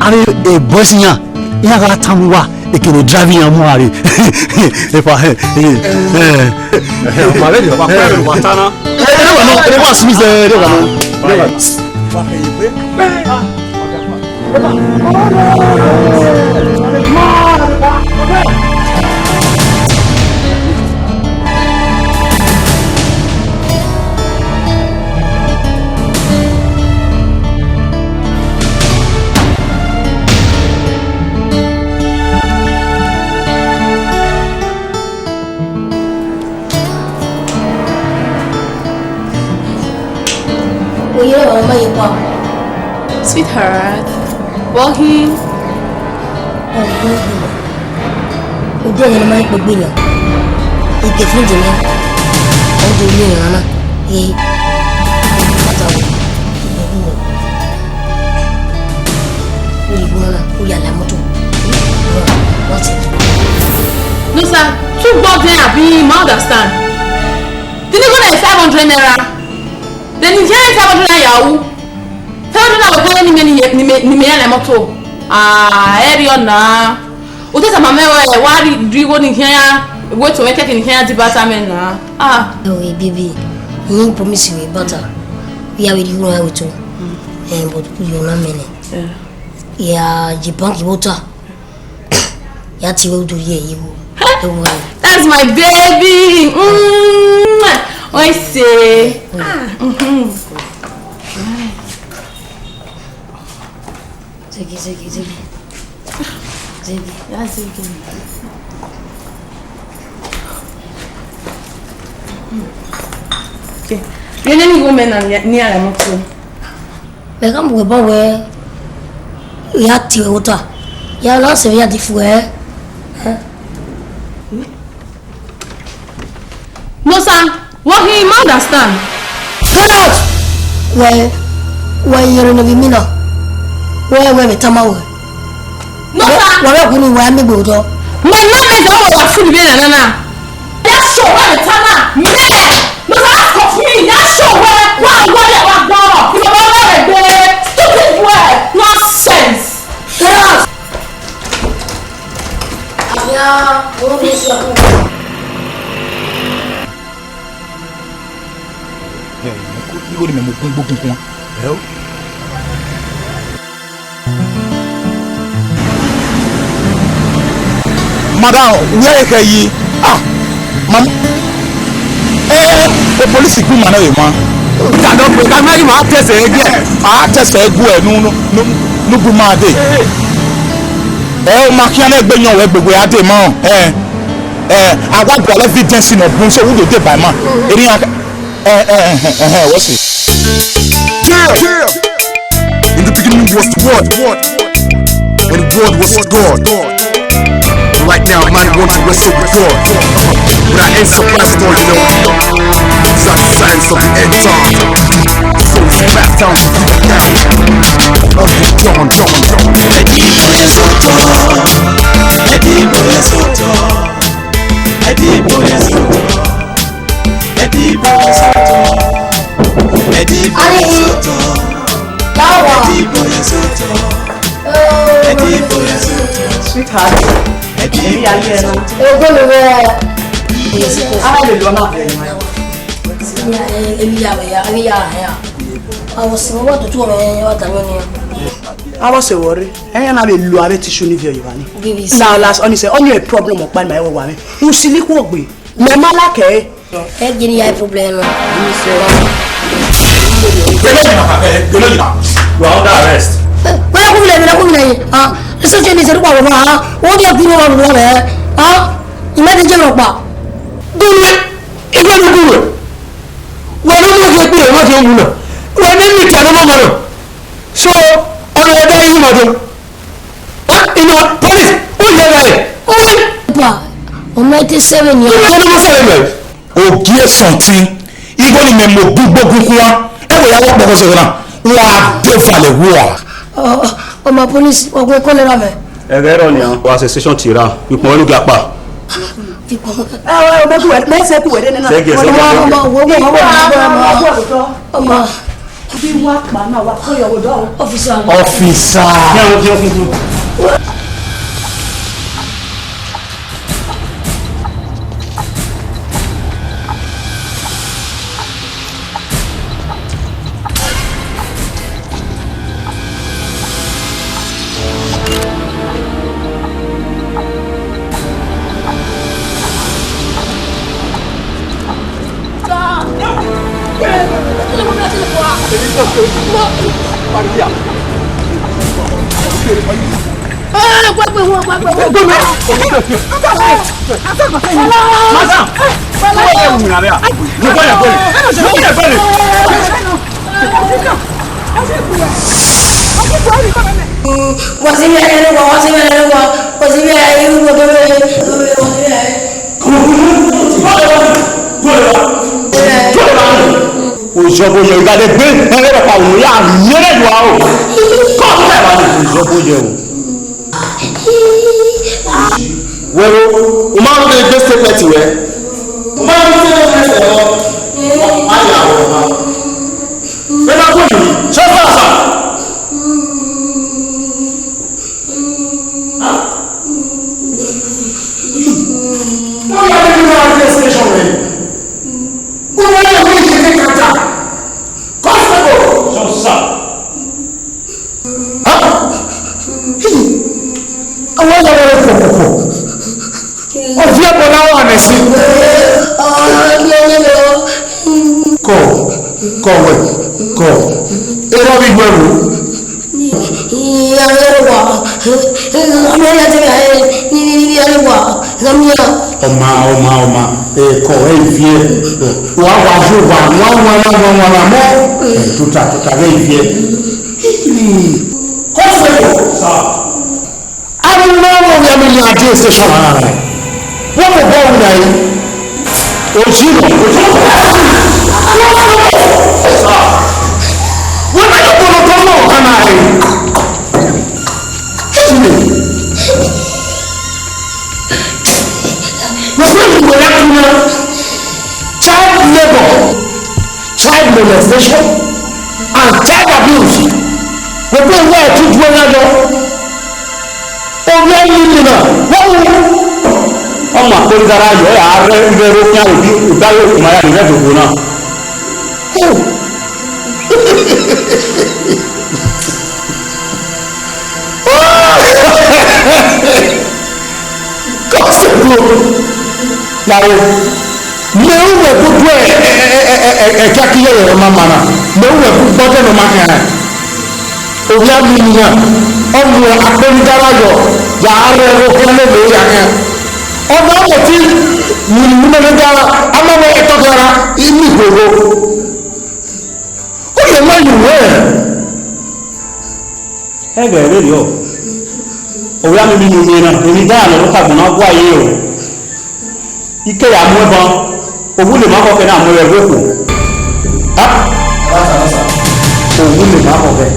Àrẹ bọ́sì yàn ìyá kàrà tàmú wa èkèrè driving yàn mú àrẹ. Màlẹ́ ni ọba pẹ́ẹ́rẹ́ wà tánà. Ẹ wà sí mi sẹ́ ẹ wà náà. Sweetheart, walking. Ojú ẹ̀yẹ ni máa ń pè gbìyàn. Ìgbè fún jùlọ. Ọdún ilé ìran náà. Pátá wò. Ó lè gbóná náà. Ó yà lámọ́tò. Wọ́n ti. No sir, two bob there abi ma understand. The nigga na 500 naira. Then you hear 500 naira yahoo. 500 naira go ni me na moto. Eri ona. O te sama mewe wa ri go ni here. We to make in here department na. Oh, baby. You promise me butter. We are with you now too. But you na mene. Yeah, Japan ki water. Ya ti wo do ye yi wo. That's my baby. I say. Ziggy. That's it. Okay. You need to go near the motor. Me kam we ba we ya ti water. Ya la se ya di fu No sir, what he understand? Get out! Where you're in a mina? Where me tamawe? No sir! Where we ni wa me gbodo? My name is our food be na. That show where the tana. Me! No sir, ask of me. That show where wa go. You know where the stupid word. Nonsense. Get out! Yeah, what is your Ibo ni me mo gbogbo kun. Madam, where are you? Mam. O police gbe mana we ma. Kàdọ́ pé ká máa yí máa tẹ̀sẹ̀ ẹgbẹ́ ẹ̀ máa tẹ̀sẹ̀ ẹgbẹ́ ẹ̀ nùgbù máa dé. Ẹ máa kí ẹ gbé yan ọ̀rẹ́ gbogbo ẹ̀ á dé mọ́ àwa gbọ́ evidence náà bùn sọ wúlò dé báyìí mọ́ èrí yàn wọ́n sì. In the beginning was the word, and the word was God. Right now, man wants to wrestle with God, but I ain't surprised at all, you know. These are the signs of the end time. So it's back down to you now. John. Sweetheart, I was a worry. I am a loyal tissue if you want. Now, last only say only a problem of my woman. Who silly walk me? Mamma like a problem. Well, the arrest. This is Jenny's what do you do on water? Imagine your back. Do it. If you do it. Why don't you get me a mother? Why didn't you tell a mother? So, on a day, you mother. What in your police? Oh, 97 years. Oh, dear something. Even in a more big book, every hour because of that. Wow, definitely war. Ọmọ police ọgbẹ́ kọ́lẹ̀ rà mẹ́. Ẹ̀rẹ́ rọ̀ ni àwọn wàá ṣẹ̀ṣẹ̀ ti ra ipò olùgbà pa. Mẹ́sẹ̀ kú wẹ̀dẹ́ nínú. Ọmọ bí wàá pa náà wà kọ́ ìyàwó dọ́ọ̀. Ọ́fíìsà. Òjòbó yẹ ìgbàdé gbé ẹgbẹ́ pa òun yà yẹ́rẹ́ ìwà o kọ́ ọ̀sẹ̀ wà ní òjòbó yẹ o. Wẹ́rọ o máa ń gbé gbé statement wẹ́ o máa ń gbé statement wẹ́ ọ ayà wọ̀ ma. Bẹ́ẹ̀ bá kọ́ yìí ṣé fàṣà. Wọ́n yà wọ́n ní wọ́n á gbé station rẹ̀. Wọ́n wọ́n yà wọ́n ìṣẹ̀lẹ̀ kàtà. Constable. Sir. Àwọn ọ̀rọ̀ rẹ̀ pọ̀pọ̀pọ̀. Ọ̀fíà bọ̀ náà wà ní sí. Kọ̀. Ẹ̀rọ bí gbẹ̀rù. Ọma ẹ̀kọ́ ẹ̀fíẹ́ wà jù wà mọ́ tuta ẹ̀fíẹ́. Constable. Arúgbó mi àmì ní adé station ara rẹ̀. Wọ́n kò bọ́ òun náà yìí. Òjì lọ. Wọ́n náà yóò kọ́ tó náà kán náà yìí. Child labor, child molestation, and child abuse. Gbogbo ìwé ẹ̀tú dúró lọ́dọ̀. Orí ẹ̀yìn nìyà wọ́n wù. Ọmọ àkórídára yọ ẹ̀ ààrẹ ìbẹ̀rù fún àwọn ìgbáyé òkùnmáyà ní ẹ̀dùnkù náà. Constable. Láwo, lẹ́wọ̀n kudu kakiye yɛrɛ ma mana mɛ wɛ ku gbɔdɛ no ma kɛnɛ owia mi nia ɔmu akpɛnidara yɔ yaarɛ okele le yakɛ ɔmu amɔti wuniwunɛnidara amawɛ ɛtɔkɛra imi gbogbo o yɛ ma yi wɛ. ẹgbẹ́ rẹ̀ rí ọ òwe àmì mi nìyẹn náà èmi dáhà lọ́dún kàgbọ́n náà gbọ́ ayé o ike yà mú ẹbọn òwú lè má kọ́kẹ́ náà mú ẹ wéko òwú lè má kọ́kẹ́.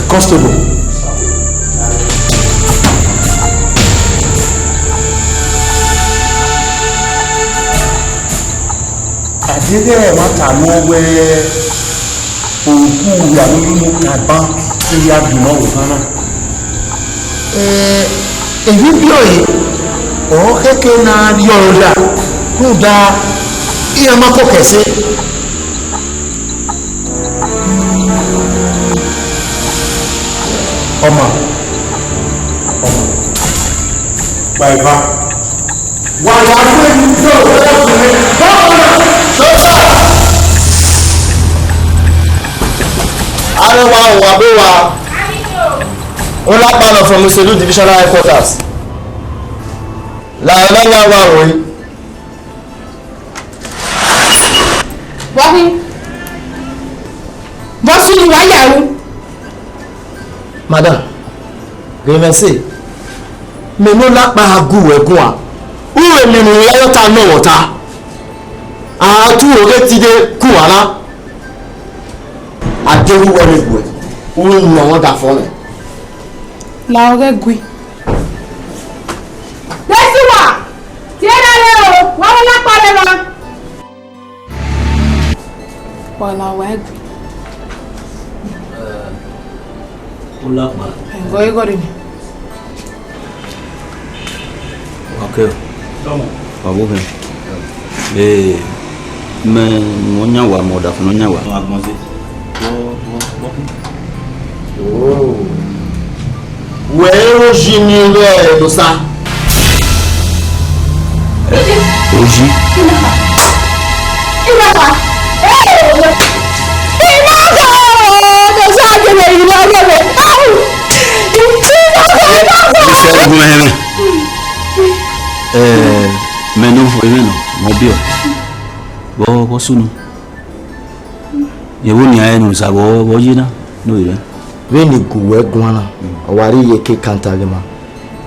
Constable. Àdéhùn ẹ̀ máa tà mọ́ wẹ́ òkú ìyàwó nínú kàbá tí a dùn náà wò kánà. Èyí bí ọ̀yẹ́ ọ̀ kékeré náà yọ̀rọ̀ dà kó dá ìyá máa kọ́ kẹ̀sí. Ọmọ gbàgbà wà lágbé yóò lọ́kùnrin bọ́ọ̀lù sọ́sà. Arẹwà òwà bó wa ó lápàlọ̀ from Muselu divisional headquarters láàrin náà wà wòye. Wáhí bọ́sùn ni wàá yàrá. Madam, remercie. Mais nous n'a pas à goût et quoi. Où est le meilleur temps non au temps? À tout aurait idée quoi là? À deux ou à les goûts. Où nous avons d'affaires. La aurait goût. Laisse-moi. Tiens là, voilà pas là. Voilà ouais. Ulama. Ngoye gore ni. Okay. Babu kan. Mais monya wa moda funu nya wa. Oh. Ouais, Jimmy le do ça. Oji. Ilaka. Menu oyeno mobio bo sunu yewo ni ayenu sa bo yina no ire we ni guwe gwana awari yeke kantalema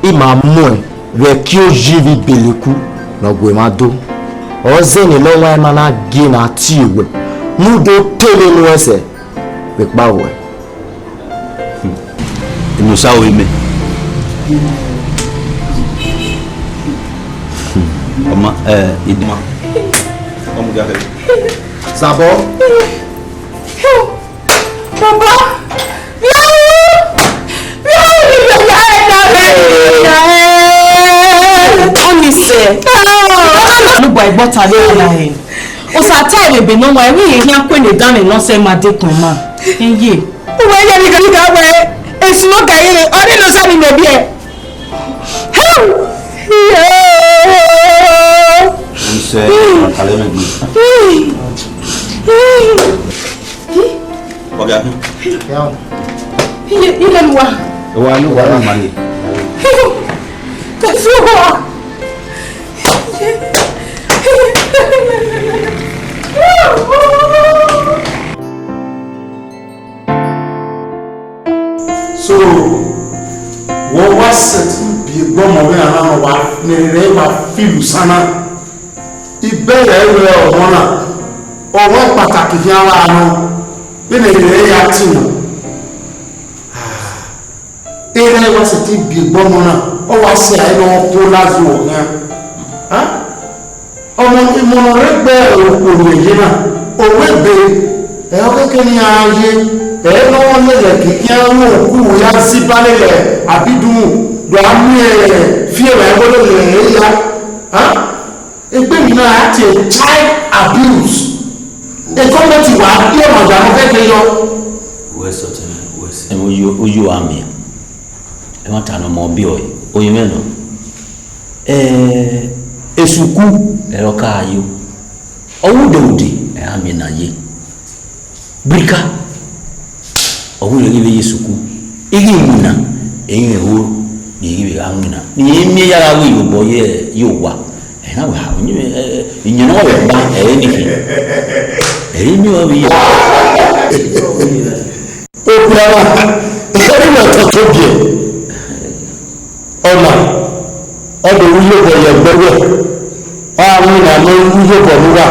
ima moe we kio jivi beleku na gwe mado ozeni lo wa mana gi na tiwe nudo tele no ese we pawe inu sa o ime Oma idma. Omu gake. Sabo. Papa. Onise. No boy butter dey line. O sa tell me be no why we here kwene down e no say ma dey kun ma. Enye. O we ye ni ga we. Esu no ga yire. Ori no sa ni me bi e. Nse kale me bi. Oga. Ile mwa. Wa ni wa mali. Kafuwa. So wọ́n wá sẹ̀tì bí gbọ́mọ̀wé àná wa nìrẹ̀ wá fílù sáná ìbẹ̀rẹ̀ rẹ̀ ọ̀wọ́n náà ọ̀wọ́n pàtàkì fi ara àná bí nìrẹ̀ yà tì wọ́n ìrẹ̀ wá sẹ̀tì bí gbọ́mọ̀ náà ọ wá sí àyẹ̀wò kó lázù ọ̀gá ọmọ ìmọ̀nà rẹ̀ gbẹ́ òkòrò èyí náà òwe gbé ẹ̀ ọ́ kékeré ní ayé ẹ̀ lọ́wọ́ lẹ́lẹ̀ kìkì àwọn òkú ya sí balẹ̀lẹ̀ àbídùn lọ́àmú ẹ̀ fíẹ̀rẹ̀ ẹgbọ́lẹ̀ lẹ̀ ya ẹgbẹ́ mi náà àti child abuse ẹ̀kọ́ mẹ́tì wà bí ọmọ ìjà mọ́ fẹ́ yọ. Wẹ́sọ̀ tẹ̀lé wẹ́sẹ̀. Ẹ̀ ojú àmì ẹ̀ wọ́n tà ní ọmọ bí ọ̀yẹ́ oyin mẹ́nu esuku eroka ayo owu dewudi amina ye brika owu le gibe yesuku igi muna eyin ewo ni gibe amina ni mi yara wi yo boye yo wa na wa onye inye no we ba ni fi ni o bi o brawa sori na to bi ona odo wuyo bo ye gbewe àwọn na mo wuyo bo mi wa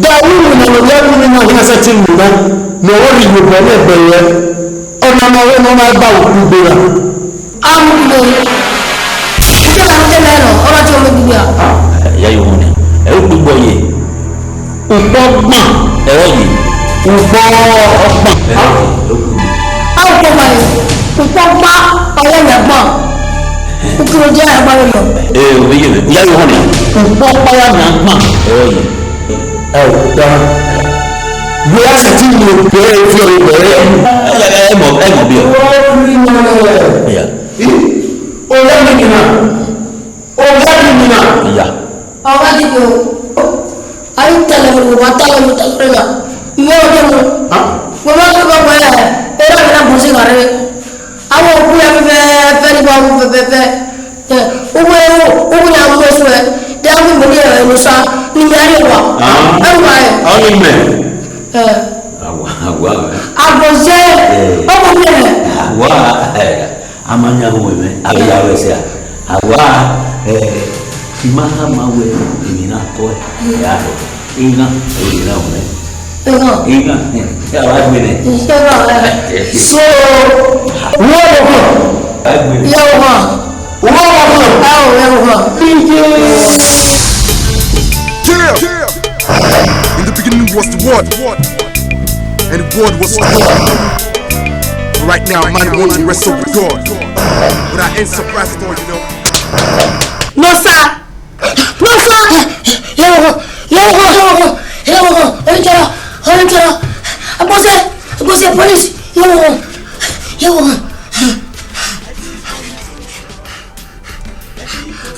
da wuyo na lo ya mi na na se tin mi na no wo ri bo le gbewe ona ma we mo ma gba oku gbe wa amu lo ise la nte lero ora ti o mo bi ya ya yo mo ni e o gbogbo ye upo gbon e o yi upo ogbon awu ko ma ye upo pa owo na gbon ukuro je agba lo o bi ye ya yo mo ni upo pa ya na gbon e o yi da bí a ṣe ti lè bẹ̀rẹ̀ fi ọ̀rọ̀ bẹ̀rẹ̀ ẹ mọ̀ bí ọ. ọba dìbò ayé tẹlẹ mi wà tẹlẹ mi tẹlẹ mi ìwé ọdẹ mu mo máa tó bàbá yẹ ẹ yọ ìlànà bọ̀ sí kàrẹ́ àwọn òkú yẹn fẹ́ nípa òkú fẹ́fẹ́fẹ́ owó ẹ̀rọ owó yẹn àwọn oṣù ẹ̀ dẹ́ àwọn ìmọ̀lẹ́ ẹ̀rọ ẹ̀rọ sá ní ìyá rẹ̀ wà ẹ̀rọ wà ẹ̀. ọ̀nì mẹ́. Àgbọ̀nsẹ̀ ọmọ mi ẹ̀. Àwa amanyawo mẹ abiyawo ẹsẹ àwa ìmáhàmáwẹ ìmìnà kọ ẹ yà rẹ ìngà ìrìnà wọn ẹ. ìngà yàrá gbẹdẹ. so wọ́n lọ fún yàwó hàn wọ́n lọ fún yàwó hàn. In the beginning was the word. And the word was God. But right now, man wants to wrestle with God. But I ain't surprised at all, you know. No, sir. No, sir. Police.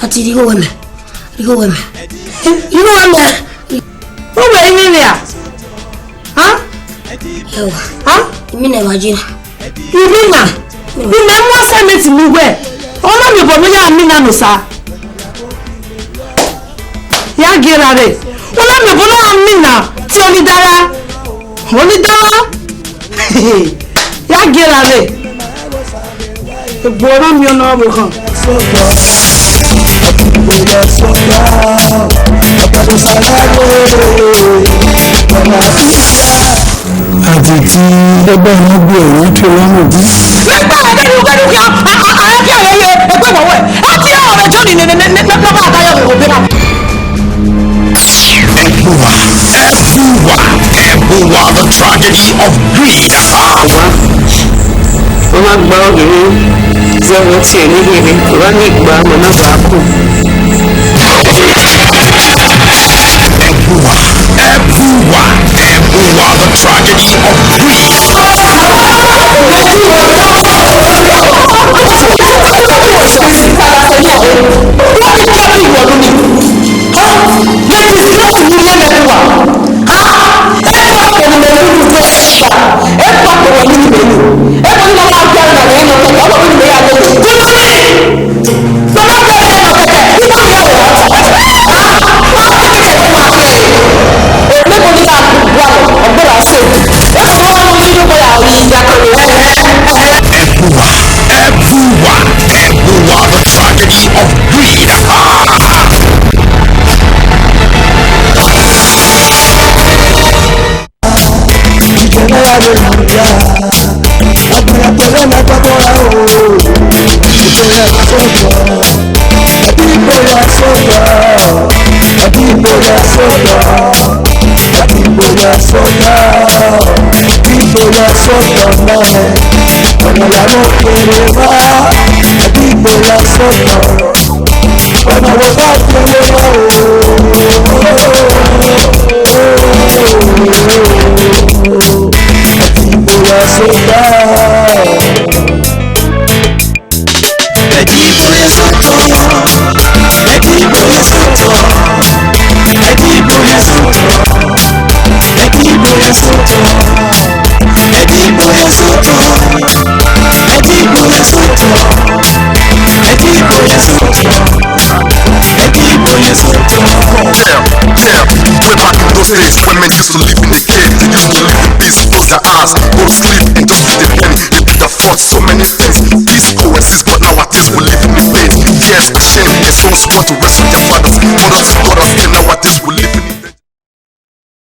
Ati digo weme. You know I'm there. Who were you there? Huh? Huh? You mean imagine? You mean na? You never send me to me where? All of you for me and me no sir. Ya gira re. All of you for no and me na. Ti Onidara. Ya gira re. Egbora mi ona bo kan. àti tí ẹgbẹ́ wọn gbé òun tó wọn mọ̀ bí. nígbà gẹ́gẹ́ kí àwọn kí àwọn yẹ ẹgbẹ́ wọ̀wọ́ ẹ̀ á ti àwọn ọ̀rẹ́ jóni lọ́wọ́ àtayọ̀ òbí náà. Ebuwa, the tragedy of greed. Wọ́n máa gba obìnrin zẹ́wọ́ tí ẹ̀ níbi wọ́n ní ìgbà ọmọ náà bá kú. Ebuwa, the tragedy of greed. Ebuwa, the tragedy of greed. those days when men used to live in a cave. They used to live in peace, close their eyes, go to sleep and just eat a penny. They could afford so many things. Peace coexists, but nowadays we live in the pain. Yes, ashamed, their sons want to wrestle their fathers. Mothers taught us, and nowadays we live